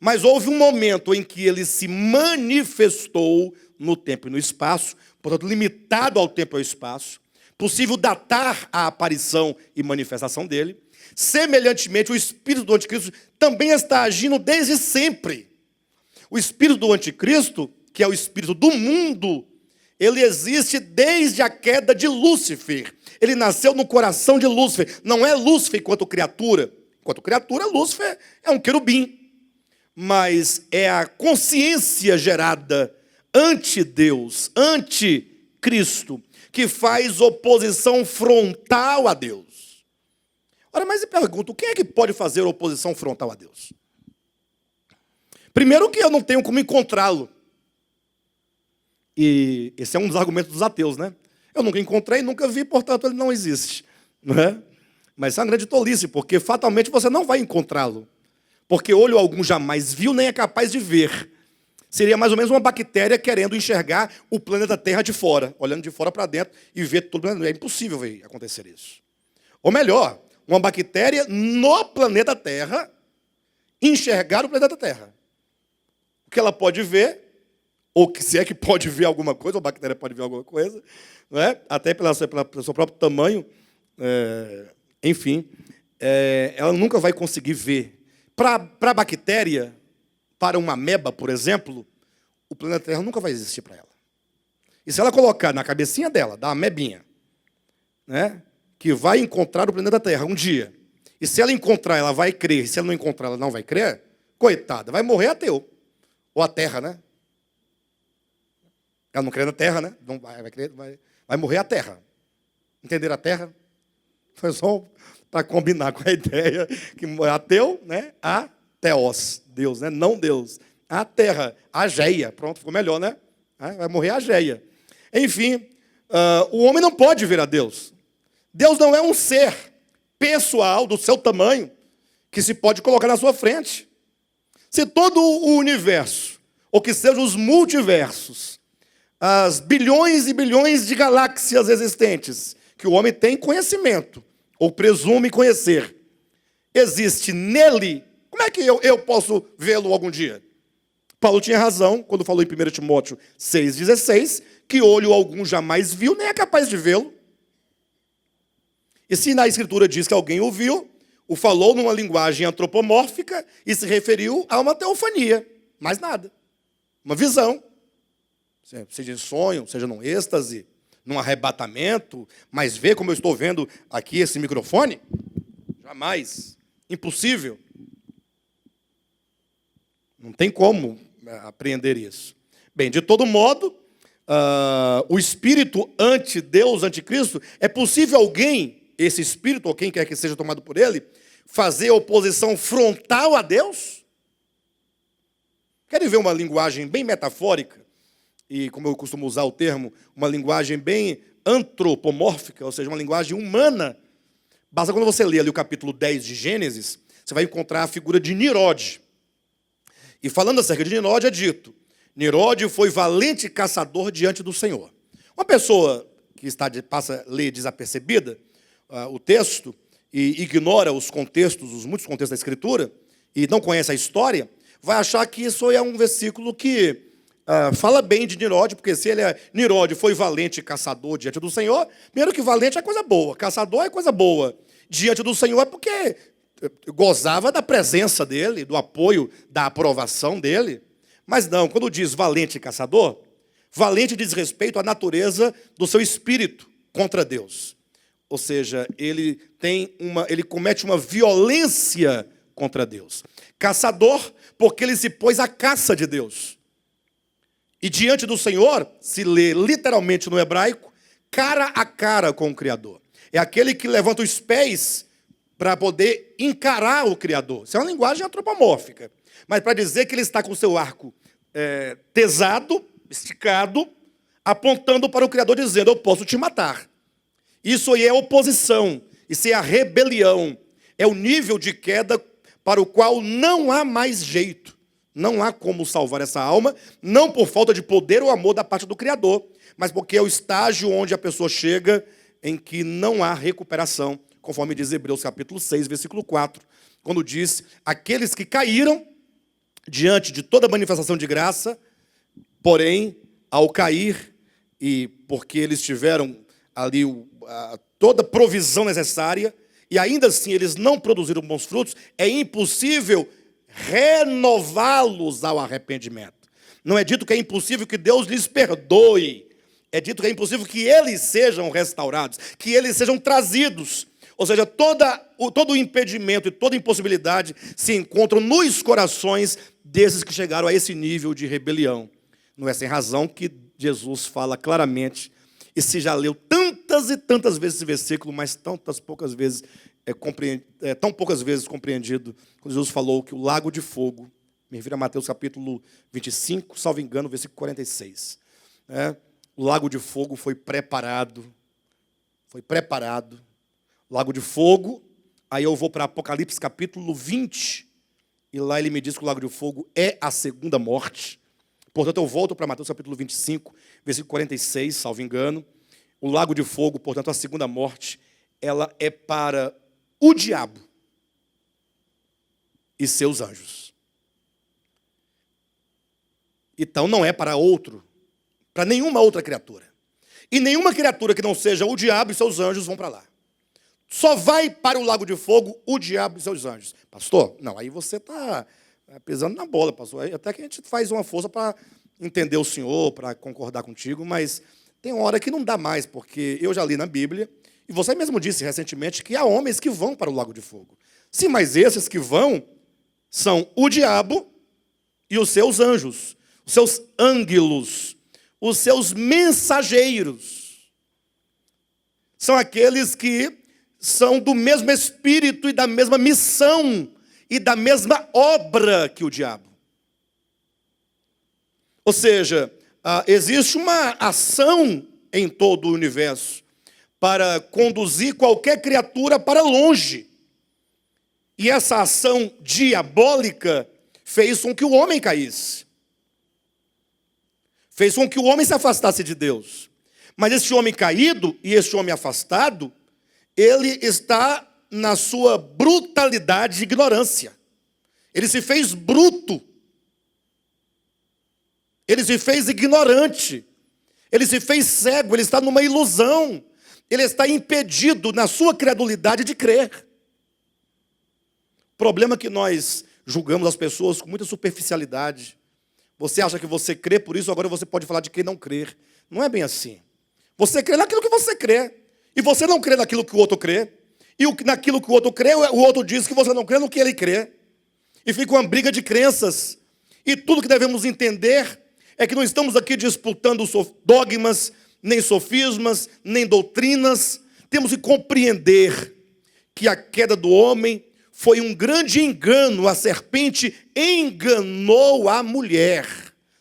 mas houve um momento em que ele se manifestou no tempo e no espaço, portanto, limitado ao tempo e ao espaço, possível datar a aparição e manifestação dele. Semelhantemente, o espírito do anticristo também está agindo desde sempre. O espírito do anticristo, que é o espírito do mundo, ele existe desde a queda de Lúcifer. Ele nasceu no coração de Lúcifer. Não é Lúcifer enquanto criatura. Enquanto criatura, Lúcifer é um querubim. Mas é a consciência gerada ante-Deus, ante-Cristo, que faz oposição frontal a Deus. Ora, mas eu pergunto, quem é que pode fazer oposição frontal a Deus? Primeiro que eu não tenho como encontrá-lo. E esse é um dos argumentos dos ateus, né? Eu nunca encontrei, nunca vi, portanto ele não existe. Não é? Mas isso é uma grande tolice, porque fatalmente você não vai encontrá-lo. Porque olho algum jamais viu, nem é capaz de ver. Seria mais ou menos uma bactéria querendo enxergar o planeta Terra de fora, olhando de fora para dentro e ver tudo. É impossível ver acontecer isso. Ou melhor, uma bactéria no planeta Terra enxergar o planeta Terra. O que ela pode ver, ou que se é que pode ver alguma coisa, ou a bactéria pode ver alguma coisa, não é? Até pelo seu próprio tamanho, enfim, ela nunca vai conseguir ver. Para a bactéria, para uma ameba, por exemplo, o planeta Terra nunca vai existir para ela. E se ela colocar na cabecinha dela, da amebinha, né, que vai encontrar o planeta Terra um dia, e se ela encontrar, ela vai crer, e se ela não encontrar, ela não vai crer, coitada, vai morrer ateu. Ou a Terra, né? Ela não crê na Terra, né? Não vai morrer a Terra. Entenderam a Terra? Foi só para combinar com a ideia que ateu, né? Ateos, Deus, né? Não Deus. A Terra, a Geia. Pronto, ficou melhor, né? Vai morrer a Geia. Enfim, o homem não pode ver a Deus. Deus não é um ser pessoal do seu tamanho que se pode colocar na sua frente. Se todo o universo, ou que sejam os multiversos, as bilhões e bilhões de galáxias existentes, que o homem tem conhecimento, ou presume conhecer, existe nele, como é que eu posso vê-lo algum dia? Paulo tinha razão quando falou em 1 Timóteo 6,16, que olho algum jamais viu, nem é capaz de vê-lo. E se na Escritura diz que alguém o viu, o falou numa linguagem antropomórfica e se referiu a uma teofania, mais nada. Uma visão, seja em sonho, seja num êxtase, num arrebatamento, mas ver como eu estou vendo aqui esse microfone? Jamais. Impossível. Não tem como apreender isso. Bem, de todo modo, o espírito anti-Deus, anticristo, é possível alguém, esse espírito, ou quem quer que seja tomado por ele, fazer oposição frontal a Deus? Querem ver uma linguagem bem metafórica? E, como eu costumo usar o termo, uma linguagem bem antropomórfica, ou seja, uma linguagem humana. Basta quando você lê ali o capítulo 10 de Gênesis, você vai encontrar a figura de Nirode. E falando acerca de Nirode, é dito, Nirode foi valente caçador diante do Senhor. Uma pessoa que passa a ler desapercebida o texto e ignora os contextos, os muitos contextos da Escritura, e não conhece a história, vai achar que isso é um versículo que fala bem de Nirode, porque se Nirode foi valente caçador diante do Senhor, primeiro que valente é coisa boa, caçador é coisa boa. Diante do Senhor é porque gozava da presença dele, do apoio, da aprovação dele. Mas não, quando diz valente e caçador, valente diz respeito à natureza do seu espírito contra Deus. Ou seja, ele comete uma violência contra Deus. Caçador, porque ele se pôs à caça de Deus. E diante do Senhor, se lê literalmente no hebraico, cara a cara com o Criador. É aquele que levanta os pés para poder encarar o Criador. Isso é uma linguagem antropomórfica. Mas para dizer que ele está com o seu arco tesado, esticado, apontando para o Criador, dizendo, eu posso te matar. Isso aí é oposição, isso é a rebelião. É o nível de queda para o qual não há mais jeito. Não há como salvar essa alma, não por falta de poder ou amor da parte do Criador, mas porque é o estágio onde a pessoa chega em que não há recuperação, conforme diz Hebreus capítulo 6, versículo 4, quando diz, aqueles que caíram diante de toda manifestação de graça, porém, ao cair, e porque eles tiveram ali toda a provisão necessária, e ainda assim eles não produziram bons frutos, é impossível renová-los ao arrependimento. Não é dito que é impossível que Deus lhes perdoe, é dito que é impossível que eles sejam restaurados, que eles sejam trazidos. Ou seja, todo o impedimento e toda impossibilidade se encontram nos corações desses que chegaram a esse nível de rebelião. Não é sem razão que Jesus fala claramente, e se já leu tantas e tantas vezes esse versículo, mas tão poucas vezes compreendido, quando Jesus falou que o lago de fogo, me refiro a Mateus capítulo 25, salvo engano, versículo 46. O lago de fogo foi preparado. Lago de fogo, aí eu vou para Apocalipse capítulo 20, e lá ele me diz que o lago de fogo é a segunda morte. Portanto, eu volto para Mateus capítulo 25, versículo 46, salvo engano. O lago de fogo, portanto, a segunda morte, ela é para o diabo e seus anjos. Então, não é para nenhuma outra criatura. E nenhuma criatura que não seja o diabo e seus anjos vão para lá. Só vai para o lago de fogo o diabo e seus anjos. Pastor, não, aí você está pisando na bola, pastor. Até que a gente faz uma força para entender o senhor, para concordar contigo, mas tem uma hora que não dá mais, porque eu já li na Bíblia, e você mesmo disse recentemente que há homens que vão para o lago de fogo. Sim, mas esses que vão são o diabo e os seus anjos, os seus ângelos, os seus mensageiros. São aqueles que são do mesmo espírito e da mesma missão e da mesma obra que o diabo. Ou seja, existe uma ação em todo o universo para conduzir qualquer criatura para longe. E essa ação diabólica fez com que o homem caísse. Fez com que o homem se afastasse de Deus. Mas esse homem caído e esse homem afastado, ele está na sua brutalidade e ignorância. Ele se fez bruto. Ele se fez ignorante. Ele se fez cego. Ele está numa ilusão. Ele está impedido na sua credulidade de crer. O problema é que nós julgamos as pessoas com muita superficialidade. Você acha que você crê, por isso agora você pode falar de quem não crer. Não é bem assim. Você crê naquilo que você crê. E você não crê naquilo que o outro crê. E naquilo que o outro crê, o outro diz que você não crê no que ele crê. E fica uma briga de crenças. E tudo que devemos entender é que não estamos aqui disputando dogmas, nem sofismas, nem doutrinas. Temos que compreender que a queda do homem foi um grande engano. A serpente enganou a mulher.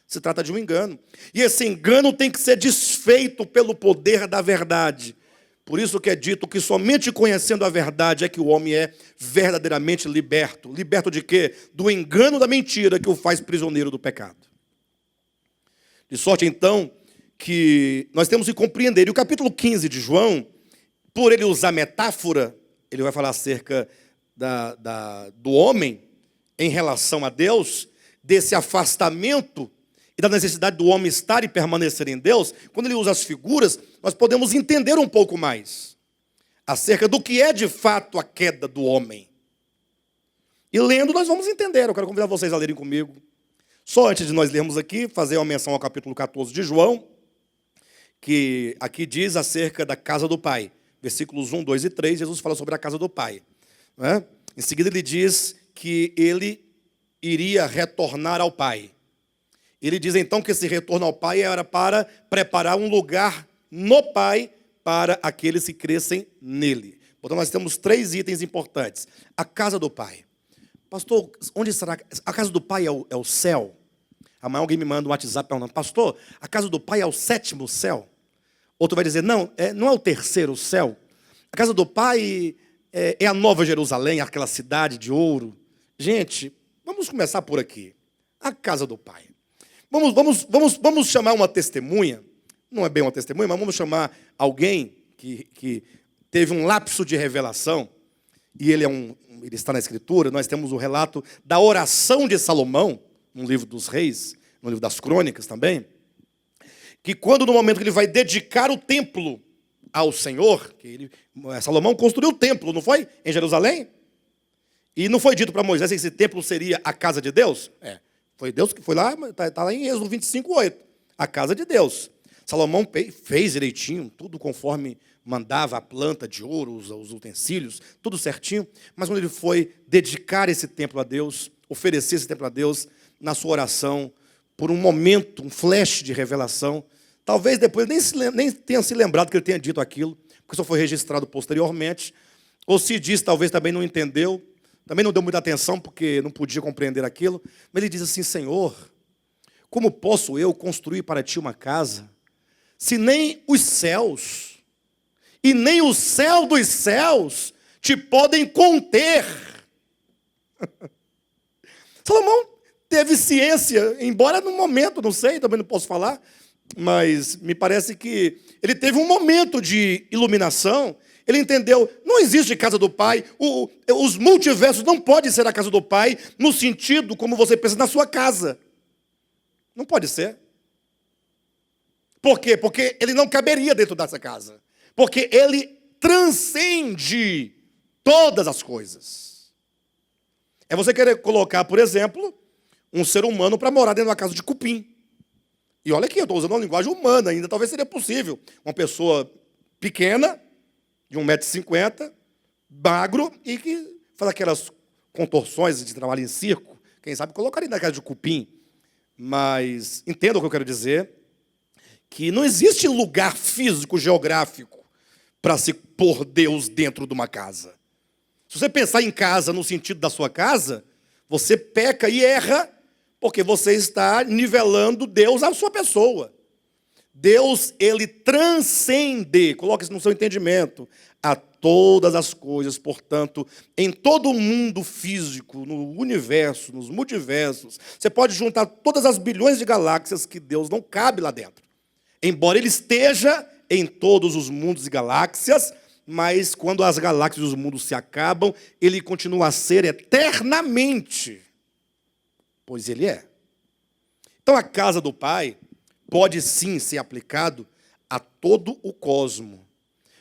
Se trata de um engano. E esse engano tem que ser desfeito pelo poder da verdade. Por isso que é dito que somente conhecendo a verdade é que o homem é verdadeiramente liberto. Liberto de quê? Do engano da mentira que o faz prisioneiro do pecado. De sorte, então, que nós temos que compreender. E o capítulo 15 de João, por ele usar metáfora, ele vai falar acerca do homem em relação a Deus, desse afastamento e da necessidade do homem estar e permanecer em Deus. Quando ele usa as figuras, nós podemos entender um pouco mais acerca do que é de fato a queda do homem. E lendo nós vamos entender. Eu quero convidar vocês a lerem comigo. Só antes de nós lermos aqui, fazer uma menção ao capítulo 14 de João, que aqui diz acerca da casa do Pai. Versículos 1, 2 e 3, Jesus fala sobre a casa do Pai. Né? Em seguida ele diz que ele iria retornar ao Pai. Ele diz então que esse retorno ao Pai era para preparar um lugar no Pai para aqueles que crescem nele. Então nós temos 3 itens importantes. A casa do Pai. Pastor, onde será? A casa do Pai é o céu? Amanhã alguém me manda um WhatsApp perguntando: pastor, a casa do Pai é o 7º céu? Outro vai dizer: não é o 3º céu. A casa do Pai é a Nova Jerusalém, aquela cidade de ouro. Gente, vamos começar por aqui. A casa do Pai. Vamos chamar uma testemunha. Não é bem uma testemunha, mas vamos chamar alguém que teve um lapso de revelação. E ele está na Escritura. Nós temos o relato da oração de Salomão, no livro dos Reis, no livro das Crônicas também. Que quando, no momento que ele vai dedicar o templo ao Senhor, Salomão construiu o templo, não foi? Em Jerusalém? E não foi dito para Moisés que esse templo seria a casa de Deus? Foi Deus que foi lá, está lá em Êxodo 25:8. A casa de Deus. Salomão fez direitinho, tudo conforme mandava a planta de ouro, os utensílios, tudo certinho. Mas quando ele foi dedicar esse templo a Deus, oferecer esse templo a Deus, na sua oração, por um momento, um flash de revelação, talvez depois nem tenha se lembrado que ele tenha dito aquilo, porque só foi registrado posteriormente, ou se diz, talvez também não entendeu, também não deu muita atenção, porque não podia compreender aquilo, mas ele diz assim: Senhor, como posso eu construir para ti uma casa, se nem os céus, e nem o céu dos céus, te podem conter? Salomão teve ciência, embora no momento, não sei, também não posso falar, mas me parece que ele teve um momento de iluminação. Ele entendeu, não existe casa do Pai, os multiversos não podem ser a casa do Pai, no sentido como você pensa na sua casa. Não pode ser. Por quê? Porque ele não caberia dentro dessa casa. Porque ele transcende todas as coisas. É você querer colocar, por exemplo, um ser humano para morar dentro de uma casa de cupim. E olha aqui, eu estou usando uma linguagem humana ainda, talvez seria possível. Uma pessoa pequena, de 1,50 m, magro, e que faz aquelas contorções de trabalho em circo. Quem sabe colocaria na casa de cupim. Mas entenda o que eu quero dizer, que não existe lugar físico, geográfico, para se pôr Deus dentro de uma casa. Se você pensar em casa no sentido da sua casa, você peca e erra, porque você está nivelando Deus à sua pessoa. Deus, ele transcende, coloque isso no seu entendimento, a todas as coisas. Portanto, em todo o mundo físico, no universo, nos multiversos, você pode juntar todas as bilhões de galáxias que Deus não cabe lá dentro. Embora ele esteja em todos os mundos e galáxias, mas quando as galáxias e os mundos se acabam, ele continua a ser eternamente, pois ele é. Então a casa do Pai pode sim ser aplicado a todo o cosmo,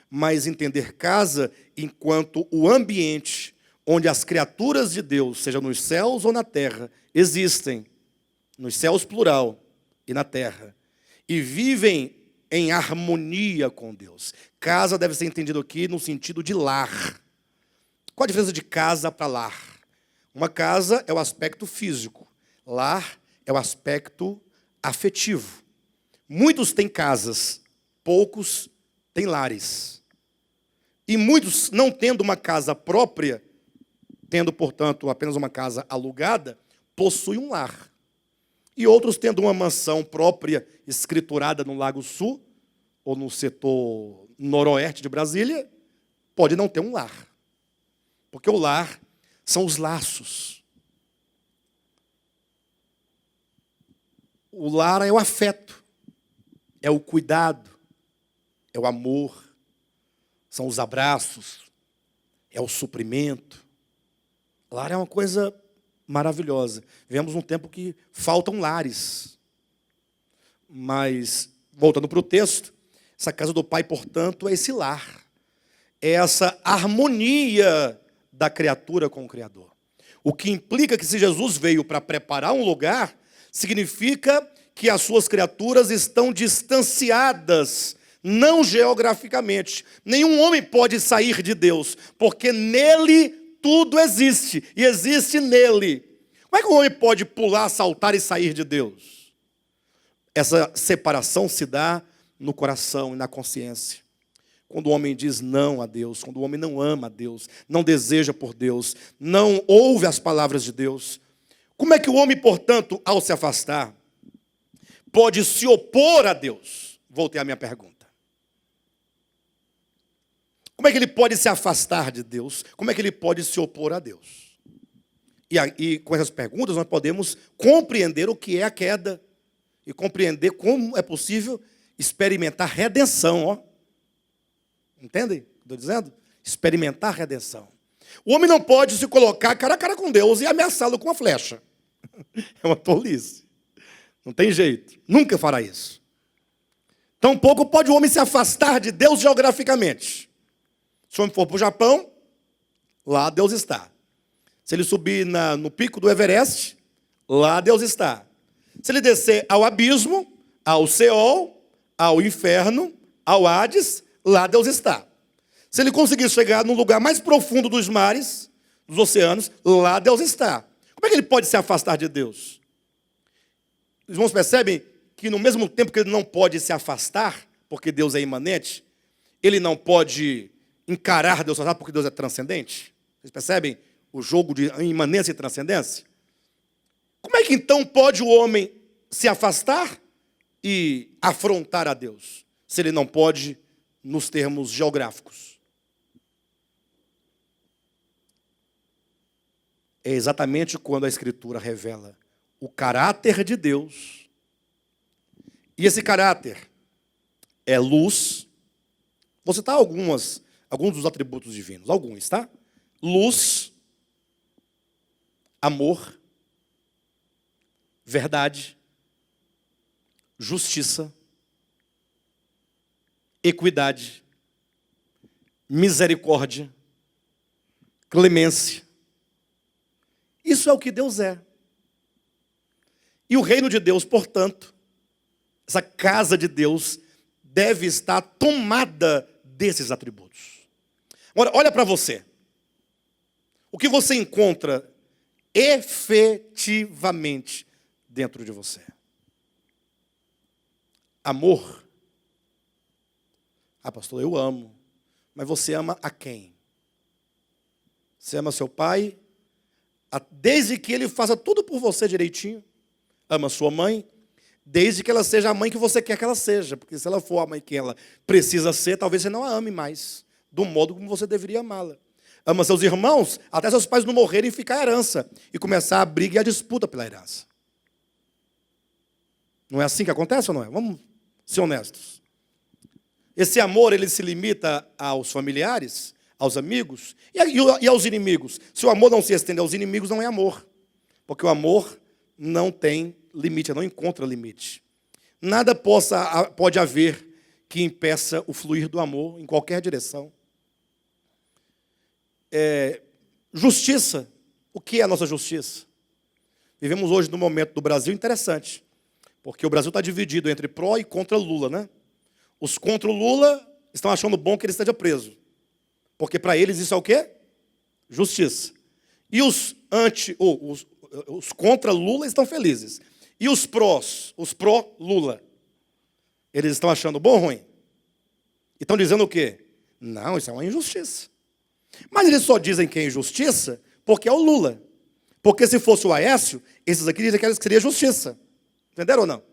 mas entender casa enquanto o ambiente onde as criaturas de Deus, seja nos céus ou na terra, existem, nos céus plural e na terra, e vivem em harmonia com Deus. Casa deve ser entendido aqui no sentido de lar. Qual a diferença de casa para lar? Uma casa é o aspecto físico, lar é o aspecto afetivo. Muitos têm casas, poucos têm lares. E muitos, não tendo uma casa própria, tendo, portanto, apenas uma casa alugada, possuem um lar. E outros, tendo uma mansão própria, escriturada no Lago Sul, ou no setor noroeste de Brasília, pode não ter um lar. Porque o lar são os laços. O lar é o afeto, é o cuidado, é o amor, são os abraços, é o suprimento. O lar é uma coisa maravilhosa. Vivemos um tempo que faltam lares. Mas, voltando para o texto, essa casa do Pai, portanto, é esse lar. É essa harmonia da criatura com o Criador. O que implica que se Jesus veio para preparar um lugar, significa que as suas criaturas estão distanciadas, não geograficamente. Nenhum homem pode sair de Deus, porque nele tudo existe, e existe nele. Como é que um homem pode pular, saltar e sair de Deus? Essa separação se dá no coração e na consciência. Quando o homem diz não a Deus, quando o homem não ama a Deus, não deseja por Deus, não ouve as palavras de Deus. Como é que o homem, portanto, ao se afastar, pode se opor a Deus? Voltei à minha pergunta. Como é que ele pode se afastar de Deus? Como é que ele pode se opor a Deus? E com essas perguntas nós podemos compreender o que é a queda e compreender como é possível experimentar redenção, ó. Entendem o que estou dizendo? Experimentar redenção. O homem não pode se colocar cara a cara com Deus e ameaçá-lo com uma flecha. É uma tolice. Não tem jeito. Nunca fará isso. Tampouco pode o homem se afastar de Deus geograficamente. Se o homem for para o Japão, lá Deus está. Se ele subir no pico do Everest, lá Deus está. Se ele descer ao abismo, ao Seol, ao inferno, ao Hades, lá Deus está. Se ele conseguir chegar no lugar mais profundo dos mares, dos oceanos, lá Deus está. Como é que ele pode se afastar de Deus? Os irmãos percebem que no mesmo tempo que ele não pode se afastar, porque Deus é imanente, ele não pode encarar Deus porque Deus é transcendente? Vocês percebem o jogo de imanência e transcendência? Como é que então pode o homem se afastar e afrontar a Deus, se ele não pode nos termos geográficos? É exatamente quando a Escritura revela o caráter de Deus. E esse caráter é luz. Vou citar alguns dos atributos divinos. Alguns, tá? Luz, amor, verdade, justiça, equidade, misericórdia, clemência. Isso é o que Deus é. E o reino de Deus, portanto, essa casa de Deus, deve estar tomada desses atributos. Agora, olha para você. O que você encontra efetivamente dentro de você? Amor. Ah, pastor, eu amo. Mas você ama a quem? Você ama seu pai, desde que ele faça tudo por você direitinho. Ama sua mãe, desde que ela seja a mãe que você quer que ela seja. Porque se ela for a mãe que ela precisa ser, talvez você não a ame mais, do modo como você deveria amá-la. Ama seus irmãos, até seus pais não morrerem e ficar a herança, e começar a briga e a disputa pela herança. Não é assim que acontece ou não é? Vamos ser honestos. Esse amor, ele se limita aos familiares, aos amigos e aos inimigos. Se o amor não se estende aos inimigos, não é amor. Porque o amor não tem limite, não encontra limite. Nada pode haver que impeça o fluir do amor em qualquer direção. Justiça. O que é a nossa justiça? Vivemos hoje num momento do Brasil interessante, porque o Brasil está dividido entre pró e contra Lula, né? Os contra o Lula estão achando bom que ele esteja preso, porque para eles isso é o quê? Justiça. E os contra Lula estão felizes. E os pró-Lula, eles estão achando bom ou ruim? E estão dizendo o quê? Não, isso é uma injustiça. Mas eles só dizem que é injustiça porque é o Lula. Porque se fosse o Aécio, esses aqui dizem que seria justiça. Entenderam ou não?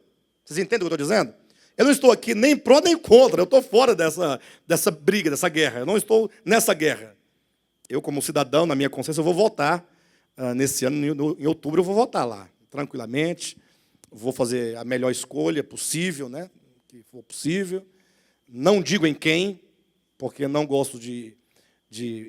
Vocês entendem o que eu estou dizendo? Eu não estou aqui nem pró nem contra, eu estou fora dessa briga, dessa guerra. Eu não estou nessa guerra. Eu, como cidadão, na minha consciência, eu vou votar. Nesse ano, em outubro, eu vou votar lá, tranquilamente. Vou fazer a melhor escolha possível, né? Que for possível. Não digo em quem, porque não gosto de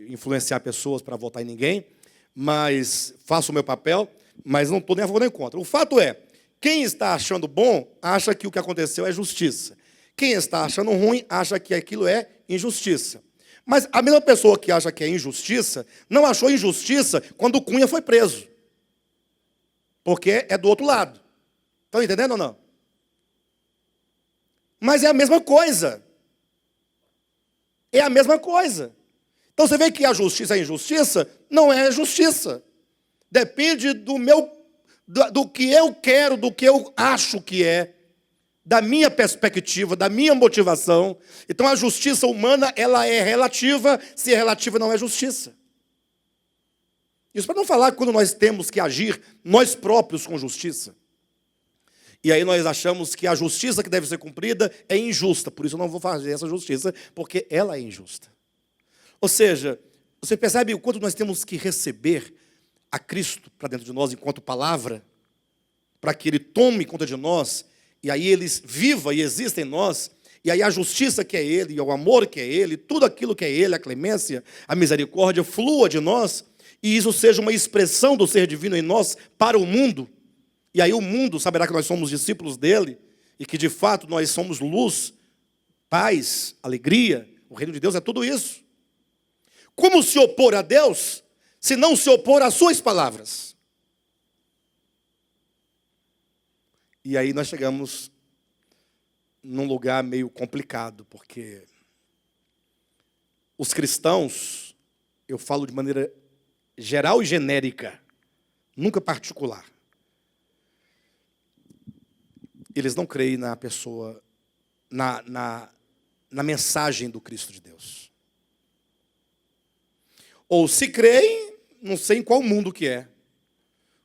influenciar pessoas para votar em ninguém, mas faço o meu papel, mas não estou nem a favor nem contra. O fato é, quem está achando bom, acha que o que aconteceu é justiça. Quem está achando ruim, acha que aquilo é injustiça. Mas a mesma pessoa que acha que é injustiça, não achou injustiça quando o Cunha foi preso. Porque é do outro lado. Estão entendendo ou não? Mas é a mesma coisa. É a mesma coisa. Então você vê que a justiça é injustiça? Não é justiça. Depende do que eu quero, do que eu acho que é, da minha perspectiva, da minha motivação. Então a justiça humana, ela é relativa, se é relativa não é justiça. Isso para não falar quando nós temos que agir nós próprios com justiça. E aí nós achamos que a justiça que deve ser cumprida é injusta, por isso eu não vou fazer essa justiça, porque ela é injusta. Ou seja, você percebe o quanto nós temos que receber a Cristo para dentro de nós enquanto palavra, para que Ele tome conta de nós, e aí Ele viva e exista em nós, e aí a justiça que é Ele, e o amor que é Ele, tudo aquilo que é Ele, a clemência, a misericórdia, flua de nós, e isso seja uma expressão do ser divino em nós para o mundo. E aí o mundo saberá que nós somos discípulos dele, e que de fato nós somos luz, paz, alegria. O reino de Deus é tudo isso. Como se opor a Deus, se não se opor às suas palavras? E aí nós chegamos num lugar meio complicado, porque os cristãos, eu falo de maneira geral e genérica, nunca particular. Eles não creem na pessoa, na mensagem do Cristo de Deus. Ou se creem, não sei em qual mundo que é.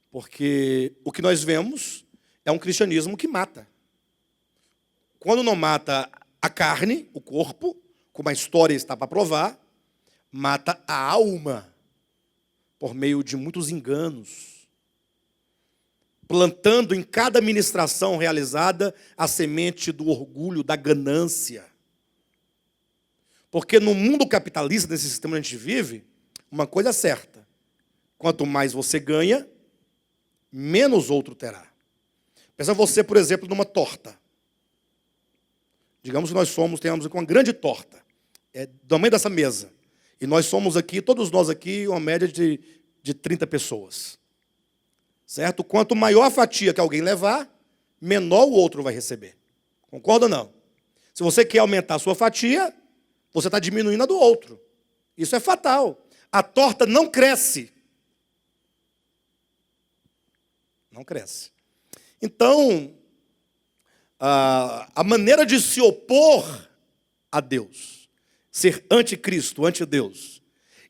Porque o que nós vemos é um cristianismo que mata. Quando não mata a carne, o corpo, como a história está para provar, mata a alma, por meio de muitos enganos, plantando em cada ministração realizada a semente do orgulho, da ganância. Porque no mundo capitalista, nesse sistema que a gente vive, uma coisa é certa: quanto mais você ganha, menos outro terá. Pensa você, por exemplo, numa torta. Digamos que nós temos uma grande torta, do tamanho dessa mesa. E nós somos aqui, todos nós aqui, uma média de 30 pessoas. Certo? Quanto maior a fatia que alguém levar, menor o outro vai receber. Concorda ou não? Se você quer aumentar a sua fatia, você está diminuindo a do outro. Isso é fatal. A torta não cresce. Não cresce. Então, a maneira de se opor a Deus, ser anticristo, anti-Deus,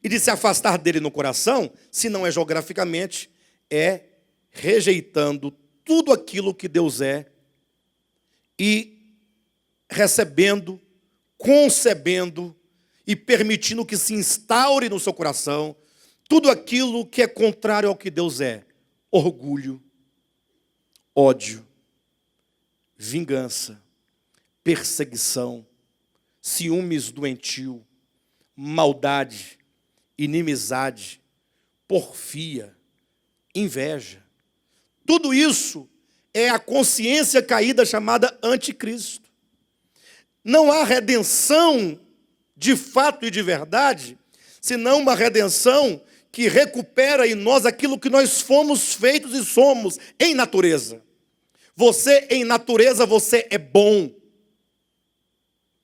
e de se afastar dele no coração, se não é geograficamente, é rejeitando tudo aquilo que Deus é e recebendo, concebendo e permitindo que se instaure no seu coração tudo aquilo que é contrário ao que Deus é: orgulho, ódio, vingança, perseguição, ciúmes doentio, maldade, inimizade, porfia, inveja. Tudo isso é a consciência caída chamada anticristo. Não há redenção de fato e de verdade, senão uma redenção que recupera em nós aquilo que nós fomos feitos e somos em natureza. Você, em natureza, você é bom,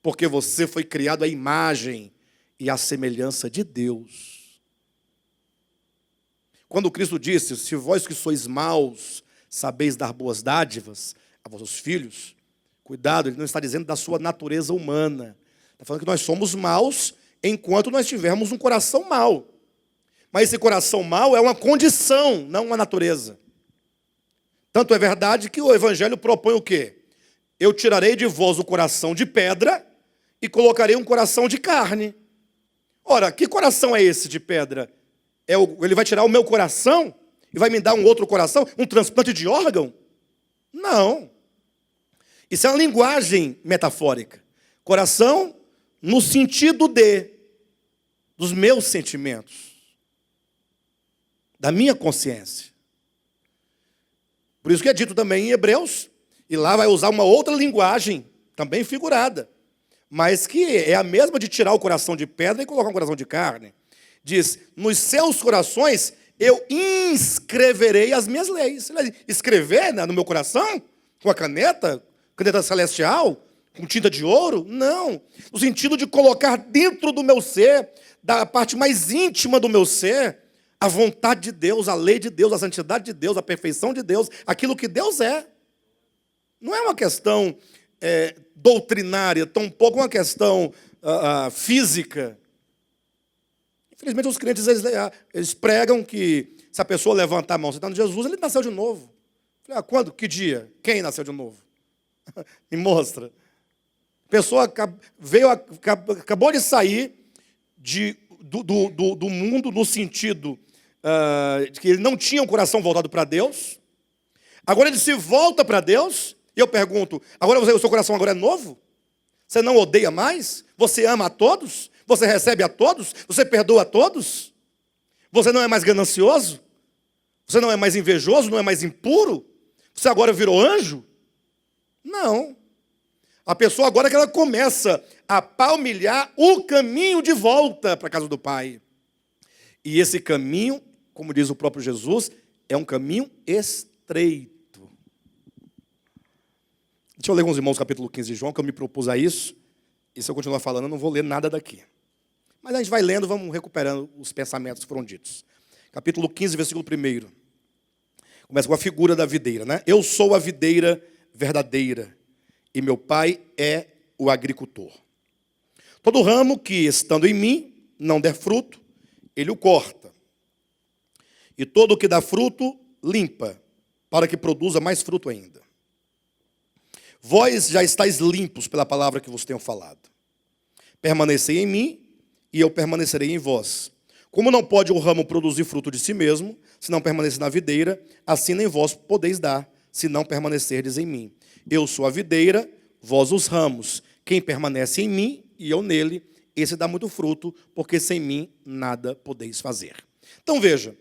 porque você foi criado à imagem e à semelhança de Deus. Quando Cristo disse: se vós que sois maus, sabeis dar boas dádivas a vossos filhos, cuidado, ele não está dizendo da sua natureza humana. Está falando que nós somos maus enquanto nós tivermos um coração mau. Mas esse coração mau é uma condição, não uma natureza. Tanto é verdade que o Evangelho propõe o quê? Eu tirarei de vós o coração de pedra e colocarei um coração de carne. Ora, que coração é esse de pedra? Ele vai tirar o meu coração e vai me dar um outro coração? Um transplante de órgão? Não. Isso é uma linguagem metafórica. Coração no sentido dos meus sentimentos, da minha consciência. Por isso que é dito também em Hebreus, e lá vai usar uma outra linguagem, também figurada, mas que é a mesma de tirar o coração de pedra e colocar um coração de carne. Diz: nos seus corações eu inscreverei as minhas leis. Escrever, né, no meu coração? Com a caneta celestial? Com tinta de ouro? Não. No sentido de colocar dentro do meu ser, da parte mais íntima do meu ser, a vontade de Deus, a lei de Deus, a santidade de Deus, a perfeição de Deus, aquilo que Deus é. Não é uma questão doutrinária, tampouco uma questão física. Infelizmente, os crentes eles pregam que se a pessoa levantar a mão, você está no Jesus, ele nasceu de novo. Quando? Que dia? Quem nasceu de novo? Me mostra. A pessoa acabou de sair do mundo no sentido de que ele não tinha um coração voltado para Deus. Agora ele se volta para Deus. E eu pergunto, agora o seu coração agora é novo? Você não odeia mais? Você ama a todos? Você recebe a todos? Você perdoa a todos? Você não é mais ganancioso? Você não é mais invejoso? Não é mais impuro? Você agora virou anjo? Não. A pessoa agora que ela começa a palmilhar o caminho de volta para a casa do Pai. E esse caminho, como diz o próprio Jesus, é um caminho estreito. Deixa eu ler com os irmãos o capítulo 15 de João, que eu me propus a isso. E se eu continuar falando, eu não vou ler nada daqui. Mas a gente vai lendo, vamos recuperando os pensamentos que foram ditos. Capítulo 15, versículo 1. Começa com a figura da videira, né? Eu sou a videira verdadeira, e meu pai é o agricultor. Todo ramo que, estando em mim, não der fruto, ele o corta. E todo o que dá fruto, limpa, para que produza mais fruto ainda. Vós já estáis limpos pela palavra que vos tenho falado. Permanecei em mim, e eu permanecerei em vós. Como não pode o ramo produzir fruto de si mesmo, se não permanecer na videira, assim nem vós podeis dar, se não permanecerdes em mim. Eu sou a videira, vós os ramos. Quem permanece em mim e eu nele, esse dá muito fruto, porque sem mim nada podeis fazer. Então veja,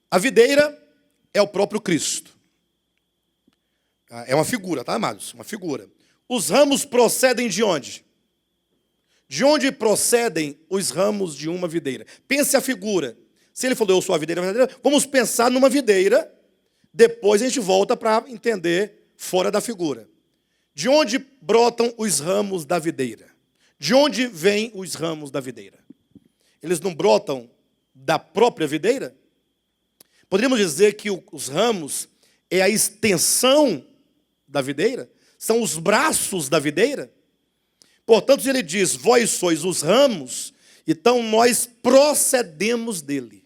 a videira é o próprio Cristo. É uma figura, tá, amados? Uma figura. Os ramos procedem de onde? De onde procedem os ramos de uma videira? Pense a figura. Se ele falou, eu sou a videira verdadeira, vamos pensar numa videira, depois a gente volta para entender fora da figura. De onde brotam os ramos da videira? De onde vêm os ramos da videira? Eles não brotam da própria videira? Poderíamos dizer que os ramos é a extensão da videira? São os braços da videira? Portanto, se ele diz, vós sois os ramos, então nós procedemos dele.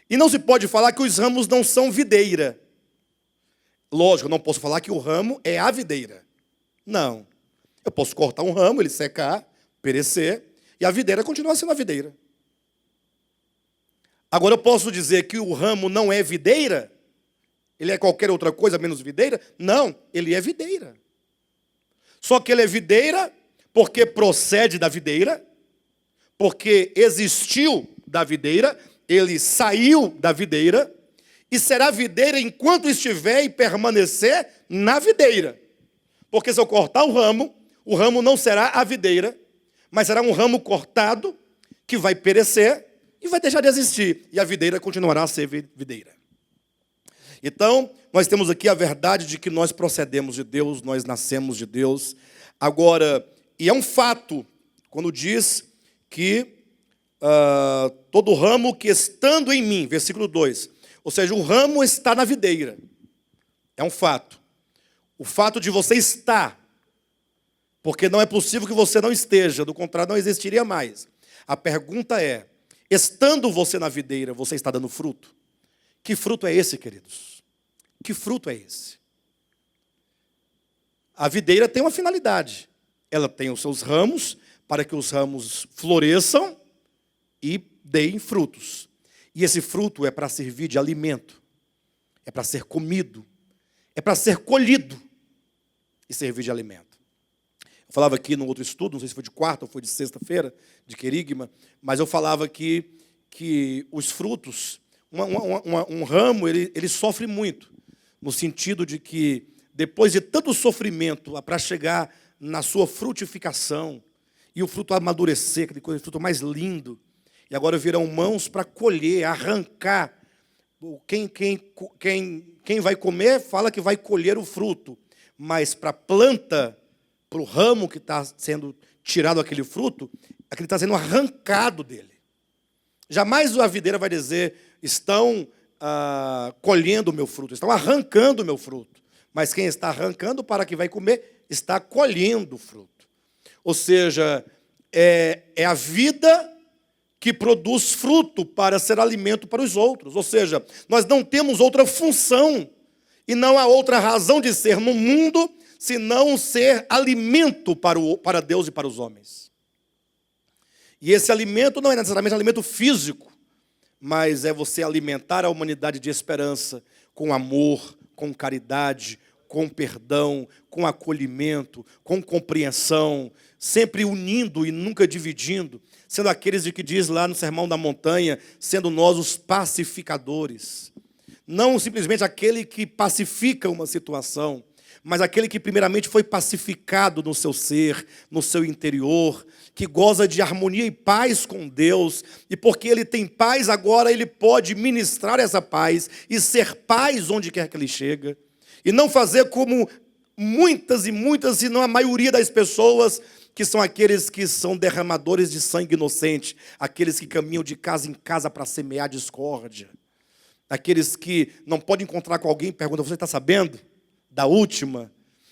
E não se pode falar que os ramos não são videira. Lógico, eu não posso falar que o ramo é a videira. Não. Eu posso cortar um ramo, ele secar, perecer, e a videira continua sendo a videira. Agora, eu posso dizer que o ramo não é videira? Ele é qualquer outra coisa menos videira? Não, ele é videira. Só que ele é videira porque procede da videira, porque existiu da videira, ele saiu da videira, e será videira enquanto estiver e permanecer na videira. Porque se eu cortar o ramo não será a videira, mas será um ramo cortado que vai perecer e vai deixar de existir. E a videira continuará a ser videira. Então, nós temos aqui a verdade de que nós procedemos de Deus, nós nascemos de Deus. Agora, e é um fato, quando diz que todo ramo que estando em mim, versículo 2, ou seja, o ramo está na videira. É um fato. O fato de você estar, porque não é possível que você não esteja, do contrário, não existiria mais. A pergunta é, estando você na videira, você está dando fruto? Que fruto é esse, queridos? Que fruto é esse? A videira tem uma finalidade. Ela tem os seus ramos, para que os ramos floresçam e deem frutos. E esse fruto é para servir de alimento. É para ser comido. É para ser colhido e servir de alimento. Eu falava aqui num outro estudo, não sei se foi de quarta ou foi de sexta-feira, de querigma, mas eu falava que os frutos, um ramo, ele sofre muito. No sentido de que, depois de tanto sofrimento para chegar na sua frutificação, e o fruto amadurecer, aquele fruto mais lindo, e agora virão mãos para colher, arrancar. Quem quem vai comer fala que vai colher o fruto, mas para a planta, para o ramo que está sendo tirado aquele fruto, aquele está sendo arrancado dele. Jamais a videira vai dizer, estão colhendo o meu fruto, estão arrancando o meu fruto. Mas quem está arrancando para que vai comer, está colhendo o fruto. Ou seja, é a vida que produz fruto para ser alimento para os outros. Ou seja, nós não temos outra função e não há outra razão de ser no mundo senão ser alimento para Deus e para os homens. E esse alimento não é necessariamente alimento físico, mas é você alimentar a humanidade de esperança com amor, com caridade, com perdão, com acolhimento, com compreensão, sempre unindo e nunca dividindo, sendo aqueles de que diz lá no Sermão da Montanha, sendo nós os pacificadores. Não simplesmente aquele que pacifica uma situação, mas aquele que primeiramente foi pacificado no seu ser, no seu interior, que goza de harmonia e paz com Deus, e porque ele tem paz, agora ele pode ministrar essa paz e ser paz onde quer que ele chega, e não fazer como muitas e muitas, se não a maioria das pessoas, que são aqueles que são derramadores de sangue inocente, aqueles que caminham de casa em casa para semear discórdia, aqueles que não podem encontrar com alguém e perguntam, você está sabendo da última?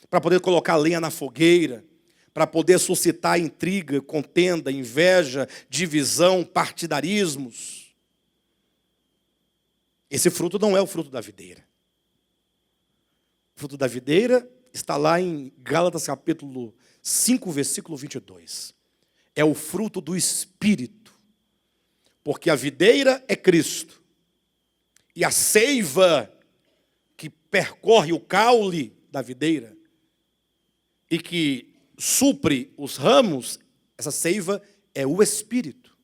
Para poder colocar lenha na fogueira, para poder suscitar intriga, contenda, inveja, divisão, partidarismos. Esse fruto não é o fruto da videira. O fruto da videira está lá em Gálatas capítulo 5, versículo 22. É o fruto do Espírito. Porque a videira é Cristo. E a seiva que percorre o caule da videira e que supre os ramos, essa seiva é o Espírito.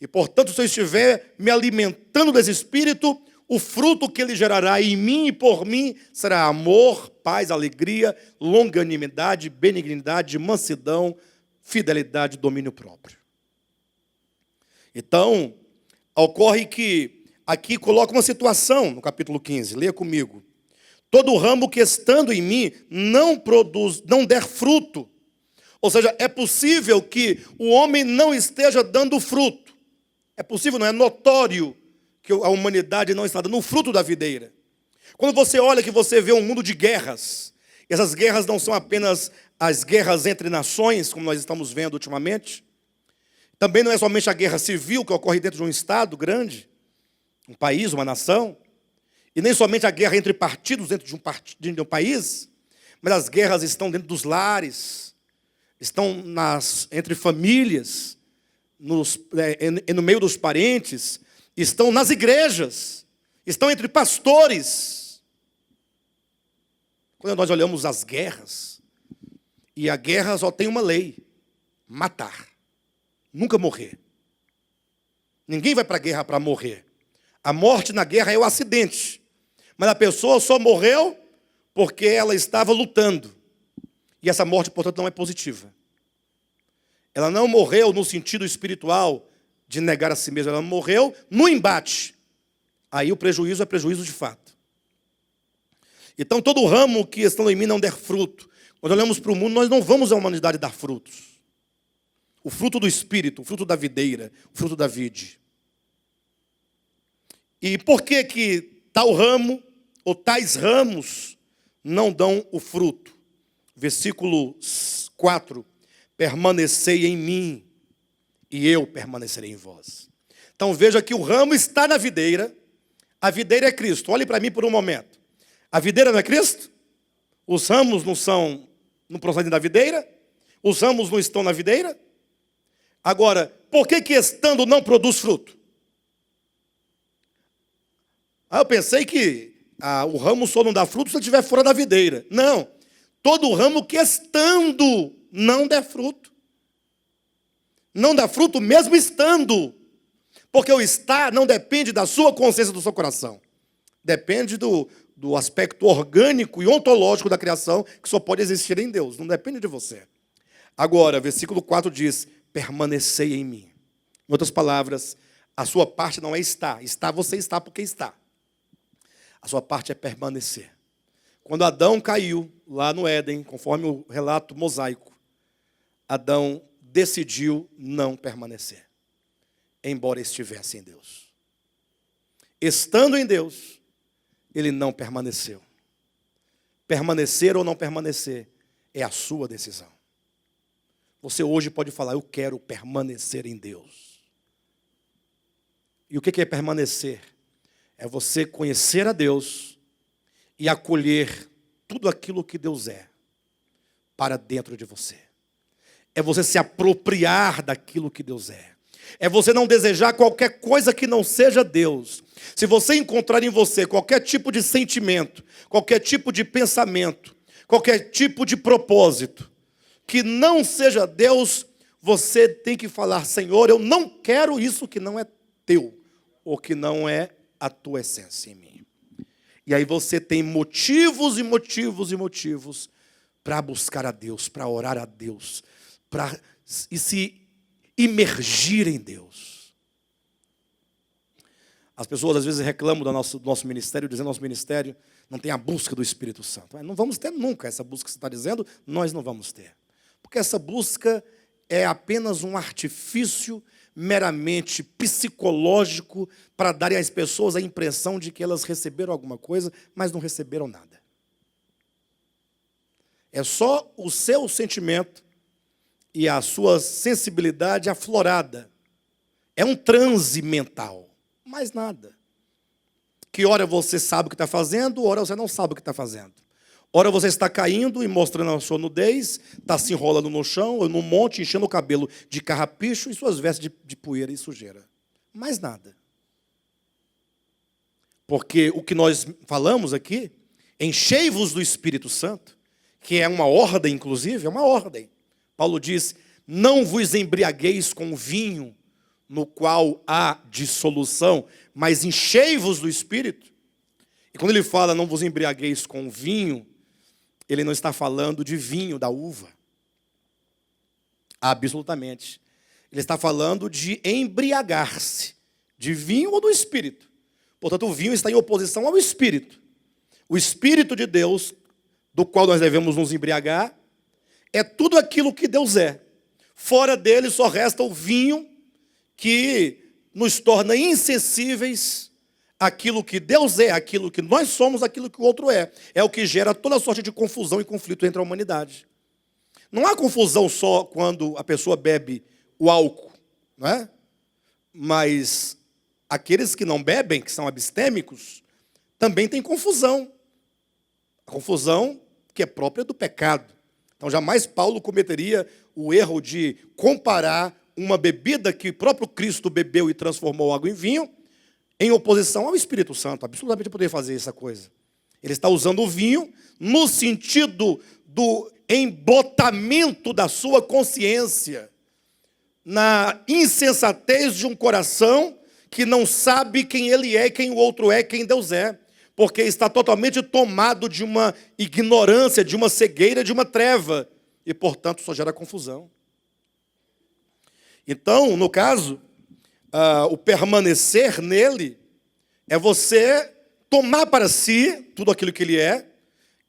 E, portanto, se eu estiver me alimentando desse Espírito, o fruto que ele gerará em mim e por mim será amor, paz, alegria, longanimidade, benignidade, mansidão, fidelidade, domínio próprio. Então, ocorre que aqui coloca uma situação no capítulo 15, leia comigo. Todo ramo que estando em mim não der fruto. Ou seja, é possível que o homem não esteja dando fruto. É possível, não é notório que a humanidade não está dando o fruto da videira. Quando você olha que você vê um mundo de guerras, e essas guerras não são apenas as guerras entre nações, como nós estamos vendo ultimamente, também não é somente a guerra civil que ocorre dentro de um estado grande, um país, uma nação, e nem somente a guerra entre partidos dentro de um país, mas as guerras estão dentro dos lares, estão entre famílias, no meio dos parentes, estão nas igrejas, estão entre pastores. Quando nós olhamos as guerras, e a guerra só tem uma lei: matar, nunca morrer. Ninguém vai para a guerra para morrer. A morte na guerra é o acidente, mas a pessoa só morreu porque ela estava lutando, e essa morte, portanto, não é positiva. Ela não morreu no sentido espiritual de negar a si mesma, ela morreu no embate. Aí o prejuízo é prejuízo de fato. Então todo ramo que estando em mim não der fruto. Quando olhamos para o mundo, nós não vamos à humanidade dar frutos. O fruto do Espírito, o fruto da videira, o fruto da vide. E por que tal ramo, ou tais ramos, não dão o fruto? Versículo 4. Permanecei em mim, e eu permanecerei em vós. Então veja que o ramo está na videira, a videira é Cristo. Olhe para mim por um momento. A videira não é Cristo? Os ramos não procedem da videira? Os ramos não estão na videira? Agora, por que estando não produz fruto? Eu pensei que o ramo só não dá fruto se ele estiver fora da videira. Não, todo ramo que estando não der fruto. Não dá fruto mesmo estando. Porque o estar não depende da sua consciência, do seu coração. Depende do aspecto orgânico e ontológico da criação, que só pode existir em Deus. Não depende de você. Agora, versículo 4 diz, permanecei em mim. Em outras palavras, a sua parte não é estar. Estar, você está porque está. A sua parte é permanecer. Quando Adão caiu lá no Éden, conforme o relato mosaico, Adão decidiu não permanecer, embora estivesse em Deus. Estando em Deus, ele não permaneceu. Permanecer ou não permanecer é a sua decisão. Você hoje pode falar, eu quero permanecer em Deus. E o que é permanecer? É você conhecer a Deus e acolher tudo aquilo que Deus é para dentro de você. É você se apropriar daquilo que Deus é. É você não desejar qualquer coisa que não seja Deus. Se você encontrar em você qualquer tipo de sentimento, qualquer tipo de pensamento, qualquer tipo de propósito que não seja Deus, você tem que falar, Senhor, eu não quero isso que não é teu, ou que não é a tua essência em mim. E aí você tem motivos e motivos e motivos para buscar a Deus, para orar a Deus, para se imergir em Deus. As pessoas às vezes reclamam do nosso ministério, dizendo que nosso ministério não tem a busca do Espírito Santo. Mas não vamos ter nunca essa busca que você está dizendo, nós não vamos ter. Porque essa busca é apenas um artifício meramente psicológico para darem às pessoas a impressão de que elas receberam alguma coisa, mas não receberam nada. É só o seu sentimento e a sua sensibilidade aflorada. É um transe mental, mais nada. Que hora você sabe o que está fazendo, hora você não sabe o que está fazendo. Ora você está caindo e mostrando a sua nudez, está se enrolando no chão, ou num monte, enchendo o cabelo de carrapicho e suas vestes de poeira e sujeira. Mais nada. Porque o que nós falamos aqui, enchei-vos do Espírito Santo, que é uma ordem, inclusive, é uma ordem. Paulo diz, não vos embriagueis com vinho, no qual há dissolução, mas enchei-vos do Espírito. E quando ele fala, não vos embriagueis com vinho, ele não está falando de vinho da uva. Absolutamente. Ele está falando de embriagar-se, de vinho ou do Espírito. Portanto, o vinho está em oposição ao Espírito. O Espírito de Deus, do qual nós devemos nos embriagar, é tudo aquilo que Deus é. Fora dele só resta o vinho que nos torna insensíveis àquilo que Deus é, aquilo que nós somos, aquilo que o outro é. É o que gera toda sorte de confusão e conflito entre a humanidade. Não há confusão só quando a pessoa bebe o álcool, não é? Mas aqueles que não bebem, que são abstêmicos, também têm confusão. A confusão que é própria do pecado. Então, jamais Paulo cometeria o erro de comparar uma bebida que o próprio Cristo bebeu e transformou água em vinho, em oposição ao Espírito Santo. Absolutamente poderia fazer essa coisa. Ele está usando o vinho no sentido do embotamento da sua consciência, na insensatez de um coração que não sabe quem ele é, quem o outro é, quem Deus é. Porque está totalmente tomado de uma ignorância, de uma cegueira, de uma treva. E, portanto, só gera confusão. Então, no caso, o permanecer nele é você tomar para si tudo aquilo que ele é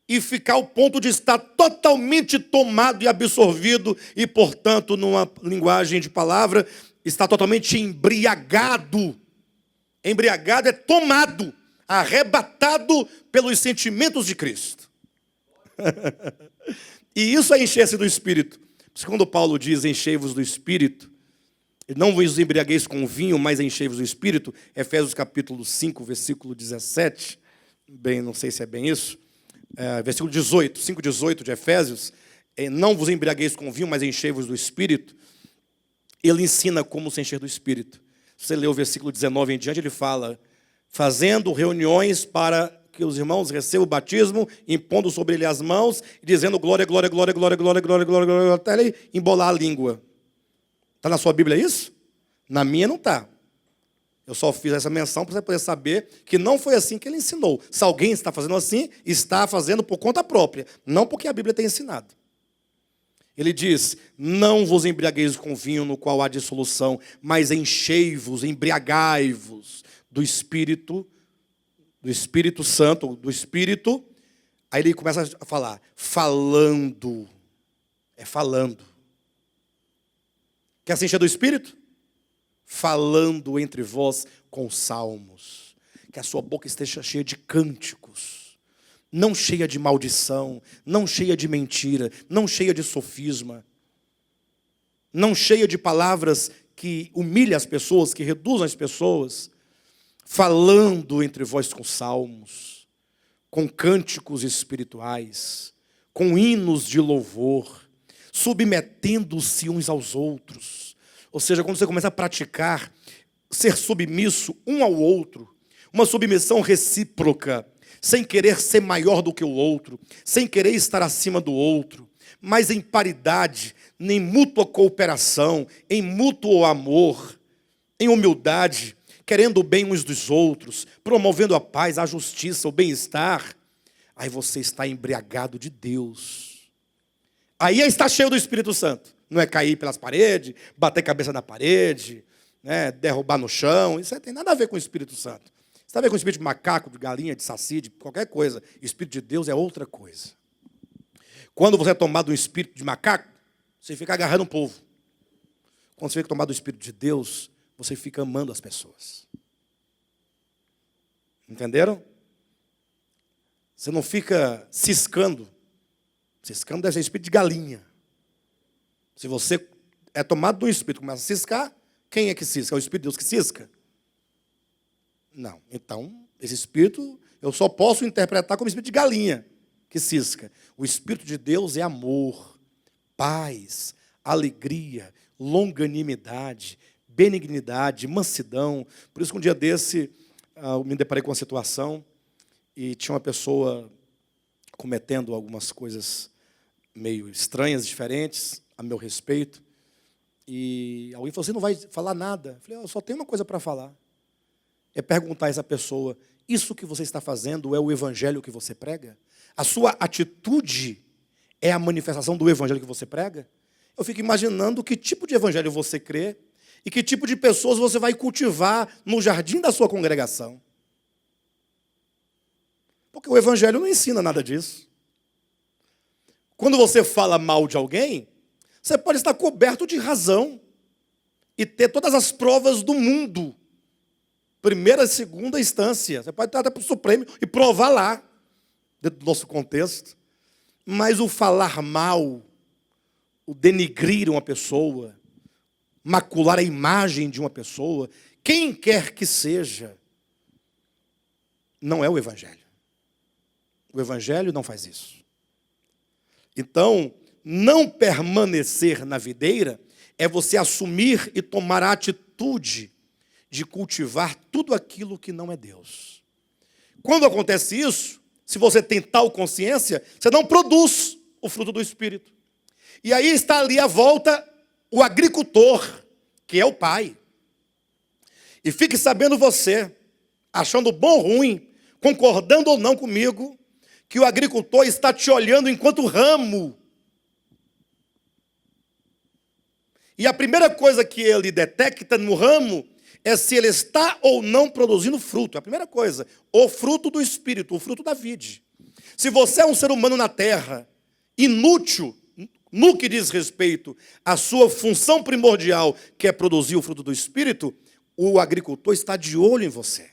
e ficar ao ponto de estar totalmente tomado e absorvido e, portanto, numa linguagem de palavra, está totalmente embriagado. Embriagado é tomado, arrebatado pelos sentimentos de Cristo. E isso é encher-se do Espírito. Por isso, quando Paulo diz enchei-vos do Espírito, não vos embriagueis com vinho, mas enchei-vos do Espírito, Efésios capítulo 5, versículo 17, bem, não sei se é bem isso, versículo 18, 5:18 de Efésios, não vos embriagueis com vinho, mas enchei-vos do Espírito. Ele ensina como se encher do Espírito. Se você ler o versículo 19 em diante, ele fala, fazendo reuniões para que os irmãos recebam o batismo, impondo sobre ele as mãos, e dizendo glória, glória, glória, glória, glória, glória, glória, glória, até ele embolar a língua. Está na sua Bíblia isso? Na minha não está. Eu só fiz essa menção para você poder saber que não foi assim que ele ensinou. Se alguém está fazendo assim, está fazendo por conta própria, não porque a Bíblia tem ensinado. Ele diz, não vos embriagueis com vinho no qual há dissolução, mas enchei-vos, embriagai-vos do Espírito, do Espírito Santo, do Espírito, aí ele começa a falar, falando. É falando. Quer se encher do Espírito? Falando entre vós com salmos. Que a sua boca esteja cheia de cânticos. Não cheia de maldição, não cheia de mentira, não cheia de sofisma. Não cheia de palavras que humilham as pessoas, que reduzem as pessoas. Falando entre vós com salmos, com cânticos espirituais, com hinos de louvor, submetendo-se uns aos outros. Ou seja, quando você começa a praticar, ser submisso um ao outro, uma submissão recíproca, sem querer ser maior do que o outro, sem querer estar acima do outro, mas em paridade, em mútua cooperação, em mútuo amor, em humildade, querendo o bem uns dos outros, promovendo a paz, a justiça, o bem-estar, aí você está embriagado de Deus. Aí está cheio do Espírito Santo. Não é cair pelas paredes, bater a cabeça na parede, né, derrubar no chão. Isso não tem nada a ver com o Espírito Santo. Isso tem a ver com o espírito de macaco, de galinha, de saci, de qualquer coisa. O Espírito de Deus é outra coisa. Quando você é tomado do espírito de macaco, você fica agarrando o povo. Quando você fica tomado do Espírito de Deus, você fica amando as pessoas. Entenderam? Você não fica ciscando. Ciscando deve ser espírito de galinha. Se você é tomado do Espírito e começa a ciscar, quem é que cisca? É o Espírito de Deus que cisca? Não. Então, esse Espírito, eu só posso interpretar como espírito de galinha que cisca. O Espírito de Deus é amor, paz, alegria, longanimidade, benignidade, mansidão. Por isso que um dia desse, eu me deparei com uma situação e tinha uma pessoa cometendo algumas coisas meio estranhas, diferentes, a meu respeito. E alguém falou, você não vai falar nada? Eu falei, eu só tenho uma coisa para falar. É perguntar a essa pessoa, isso que você está fazendo é o evangelho que você prega? A sua atitude é a manifestação do evangelho que você prega? Eu fico imaginando que tipo de evangelho você crê e que tipo de pessoas você vai cultivar no jardim da sua congregação. Porque o evangelho não ensina nada disso. Quando você fala mal de alguém, você pode estar coberto de razão e ter todas as provas do mundo. Primeira e segunda instância. Você pode estar até para o Supremo e provar lá, dentro do nosso contexto. Mas o falar mal, o denigrir uma pessoa, macular a imagem de uma pessoa, quem quer que seja, não é o evangelho. O evangelho não faz isso. Então, não permanecer na videira é você assumir e tomar a atitude de cultivar tudo aquilo que não é Deus. Quando acontece isso, se você tem tal consciência, você não produz o fruto do Espírito. E aí está ali à volta o agricultor, que é o pai. E fique sabendo você, achando bom ou ruim, concordando ou não comigo, que o agricultor está te olhando enquanto ramo. E a primeira coisa que ele detecta no ramo é se ele está ou não produzindo fruto. A primeira coisa, o fruto do Espírito, o fruto da vide. Se você é um ser humano na terra, inútil, no que diz respeito à sua função primordial, que é produzir o fruto do Espírito, o agricultor está de olho em você.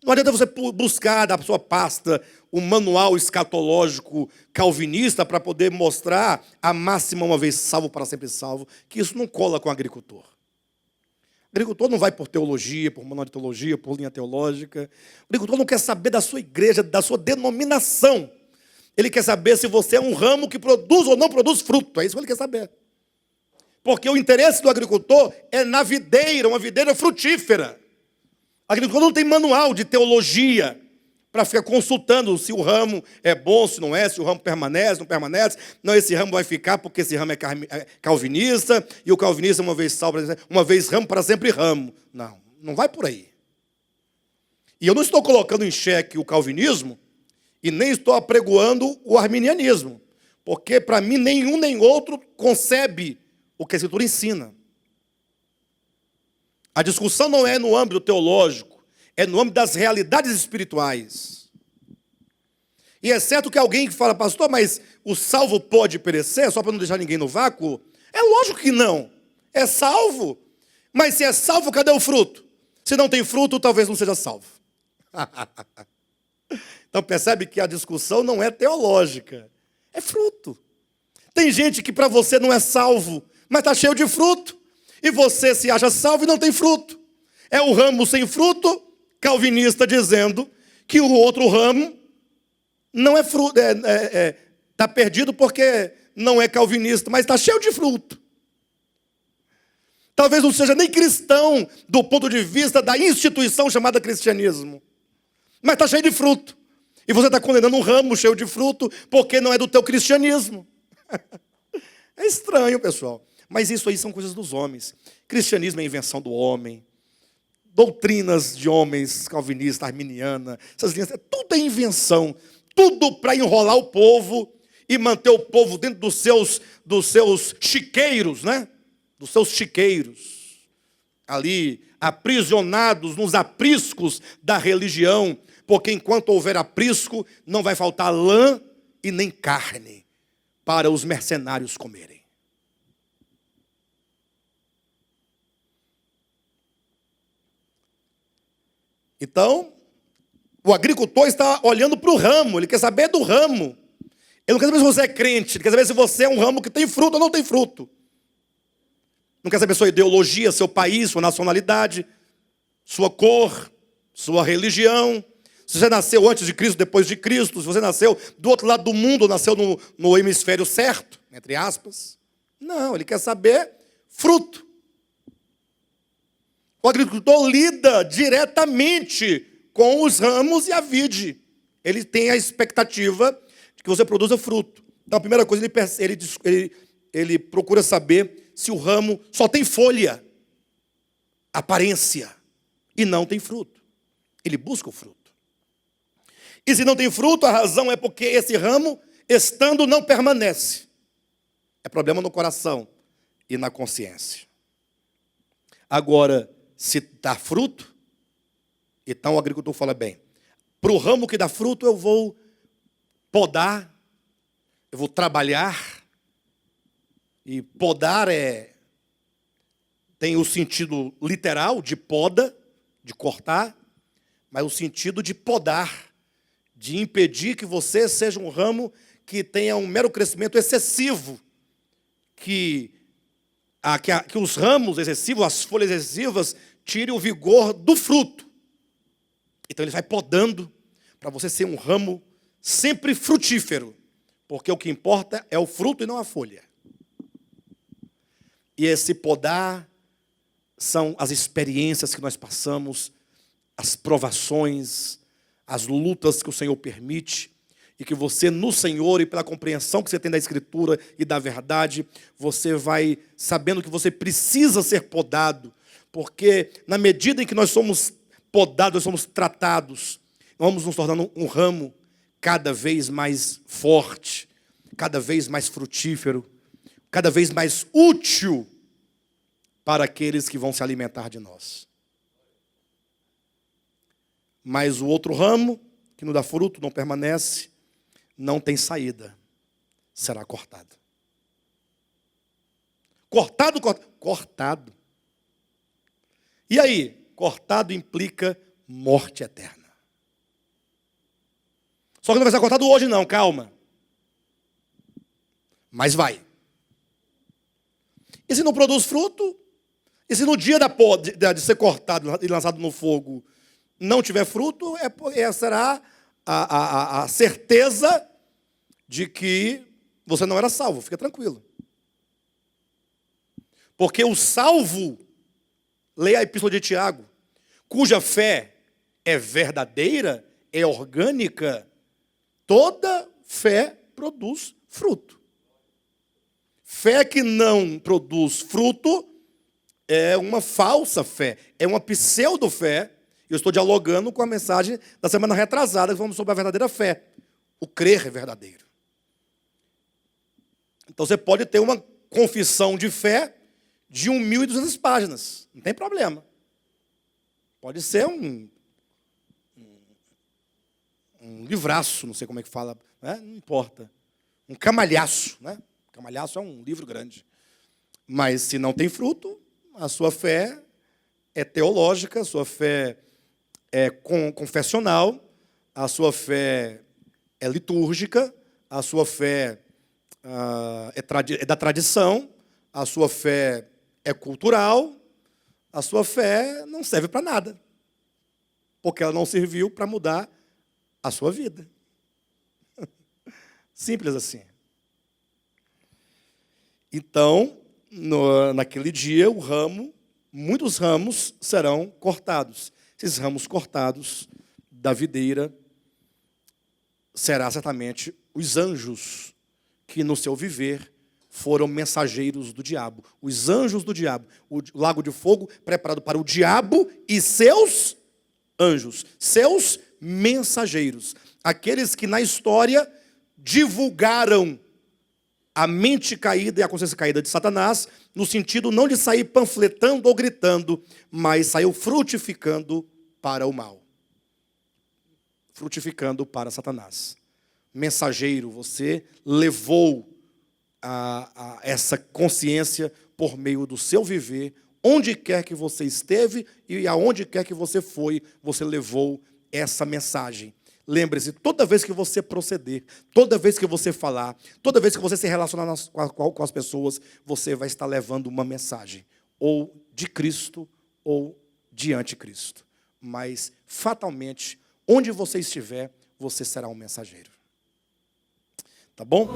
Não adianta você buscar da sua pasta um manual escatológico calvinista para poder mostrar a máxima uma vez salvo para sempre salvo, que isso não cola com o agricultor. O agricultor não vai por teologia, por manual de teologia, por linha teológica. O agricultor não quer saber da sua igreja, da sua denominação. Ele quer saber se você é um ramo que produz ou não produz fruto. É isso que ele quer saber. Porque o interesse do agricultor é na videira, uma videira frutífera. O agricultor não tem manual de teologia para ficar consultando se o ramo é bom, se não é, se o ramo permanece, não permanece. Não, esse ramo vai ficar porque esse ramo é calvinista, e o calvinista uma vez salvo, uma vez ramo, para sempre ramo. Não, não vai por aí. E eu não estou colocando em xeque o calvinismo e nem estou apregoando o arminianismo, porque para mim nenhum nem outro concebe o que a Escritura ensina. A discussão não é no âmbito teológico, é no âmbito das realidades espirituais. E é certo que alguém que fala, pastor, mas o salvo pode perecer, só para não deixar ninguém no vácuo? É lógico que não. É salvo. Mas se é salvo, cadê o fruto? Se não tem fruto, talvez não seja salvo. Então percebe que a discussão não é teológica, é fruto. Tem gente que para você não é salvo, mas está cheio de fruto. E você se acha salvo e não tem fruto. É o ramo sem fruto, calvinista dizendo que o outro ramo não é fruto, está perdido porque não é calvinista, mas está cheio de fruto. Talvez não seja nem cristão do ponto de vista da instituição chamada cristianismo, mas está cheio de fruto. E você está condenando um ramo cheio de fruto porque não é do teu cristianismo. É estranho, pessoal. Mas isso aí são coisas dos homens. Cristianismo é invenção do homem. Doutrinas de homens, calvinista, arminiana, essas linhas, tudo é invenção. Tudo para enrolar o povo e manter o povo dentro dos seus chiqueiros, né? Dos seus chiqueiros. Ali, aprisionados nos apriscos da religião. Porque enquanto houver aprisco, não vai faltar lã e nem carne para os mercenários comerem. Então, o agricultor está olhando para o ramo, ele quer saber do ramo. Ele não quer saber se você é crente, ele quer saber se você é um ramo que tem fruto ou não tem fruto. Não quer saber sua ideologia, seu país, sua nacionalidade, sua cor, sua religião. Se você nasceu antes de Cristo, depois de Cristo, se você nasceu do outro lado do mundo, nasceu no hemisfério certo, entre aspas. Não, ele quer saber fruto. O agricultor lida diretamente com os ramos e a vide. Ele tem a expectativa de que você produza fruto. Então, a primeira coisa, ele procura saber se o ramo só tem folha, aparência, e não tem fruto. Ele busca o fruto. E se não tem fruto, a razão é porque esse ramo, estando, não permanece. É problema no coração e na consciência. Agora, se dá fruto, então o agricultor fala, bem, para o ramo que dá fruto eu vou podar, eu vou trabalhar, e podar tem o sentido literal de poda, de cortar, mas o sentido de podar, de impedir que você seja um ramo que tenha um mero crescimento excessivo, que os ramos excessivos, as folhas excessivas, tirem o vigor do fruto. Então ele vai podando para você ser um ramo sempre frutífero, porque o que importa é o fruto e não a folha. E esse podar são as experiências que nós passamos, as provações, as lutas que o Senhor permite, e que você, no Senhor e pela compreensão que você tem da Escritura e da verdade, você vai sabendo que você precisa ser podado, porque na medida em que nós somos podados, nós somos tratados, nós vamos nos tornando um ramo cada vez mais forte, cada vez mais frutífero, cada vez mais útil para aqueles que vão se alimentar de nós. Mas o outro ramo, que não dá fruto, não permanece, não tem saída, será cortado. Cortado. E aí? Cortado implica morte eterna. Só que não vai ser cortado hoje não, calma. Mas vai. E se não produz fruto? E se no dia de ser cortado e lançado no fogo não tiver fruto, será a certeza de que você não era salvo. Fica tranquilo. Porque o salvo, leia a epístola de Tiago, cuja fé é verdadeira, é orgânica, toda fé produz fruto. Fé que não produz fruto é uma falsa fé, é uma pseudo-fé. Eu estou dialogando com a mensagem da semana retrasada, que falamos sobre a verdadeira fé. O crer é verdadeiro. Então você pode ter uma confissão de fé de 1.200 páginas. Não tem problema. Pode ser um livraço, não sei como é que fala, né? Não importa. Um camalhaço, né? Camalhaço é um livro grande. Mas se não tem fruto, a sua fé é teológica, a sua fé é confessional, a sua fé é litúrgica, a sua fé é da tradição, a sua fé é cultural, a sua fé não serve para nada, porque ela não serviu para mudar a sua vida. Simples assim. Então, naquele dia, muitos ramos serão cortados. Esses ramos cortados da videira será certamente os anjos que no seu viver foram mensageiros do diabo. Os anjos do diabo. O lago de fogo preparado para o diabo e seus anjos. Seus mensageiros. Aqueles que na história divulgaram a mente caída e a consciência caída de Satanás, no sentido não de sair panfletando ou gritando, mas saiu frutificando para o mal. Frutificando para Satanás. Mensageiro, você levou a essa consciência por meio do seu viver, onde quer que você esteve e aonde quer que você foi, você levou essa mensagem. Lembre-se, toda vez que você proceder, toda vez que você falar, toda vez que você se relacionar com as pessoas, você vai estar levando uma mensagem, ou de Cristo, ou de anticristo. Mas, fatalmente, onde você estiver, você será um mensageiro. Tá bom?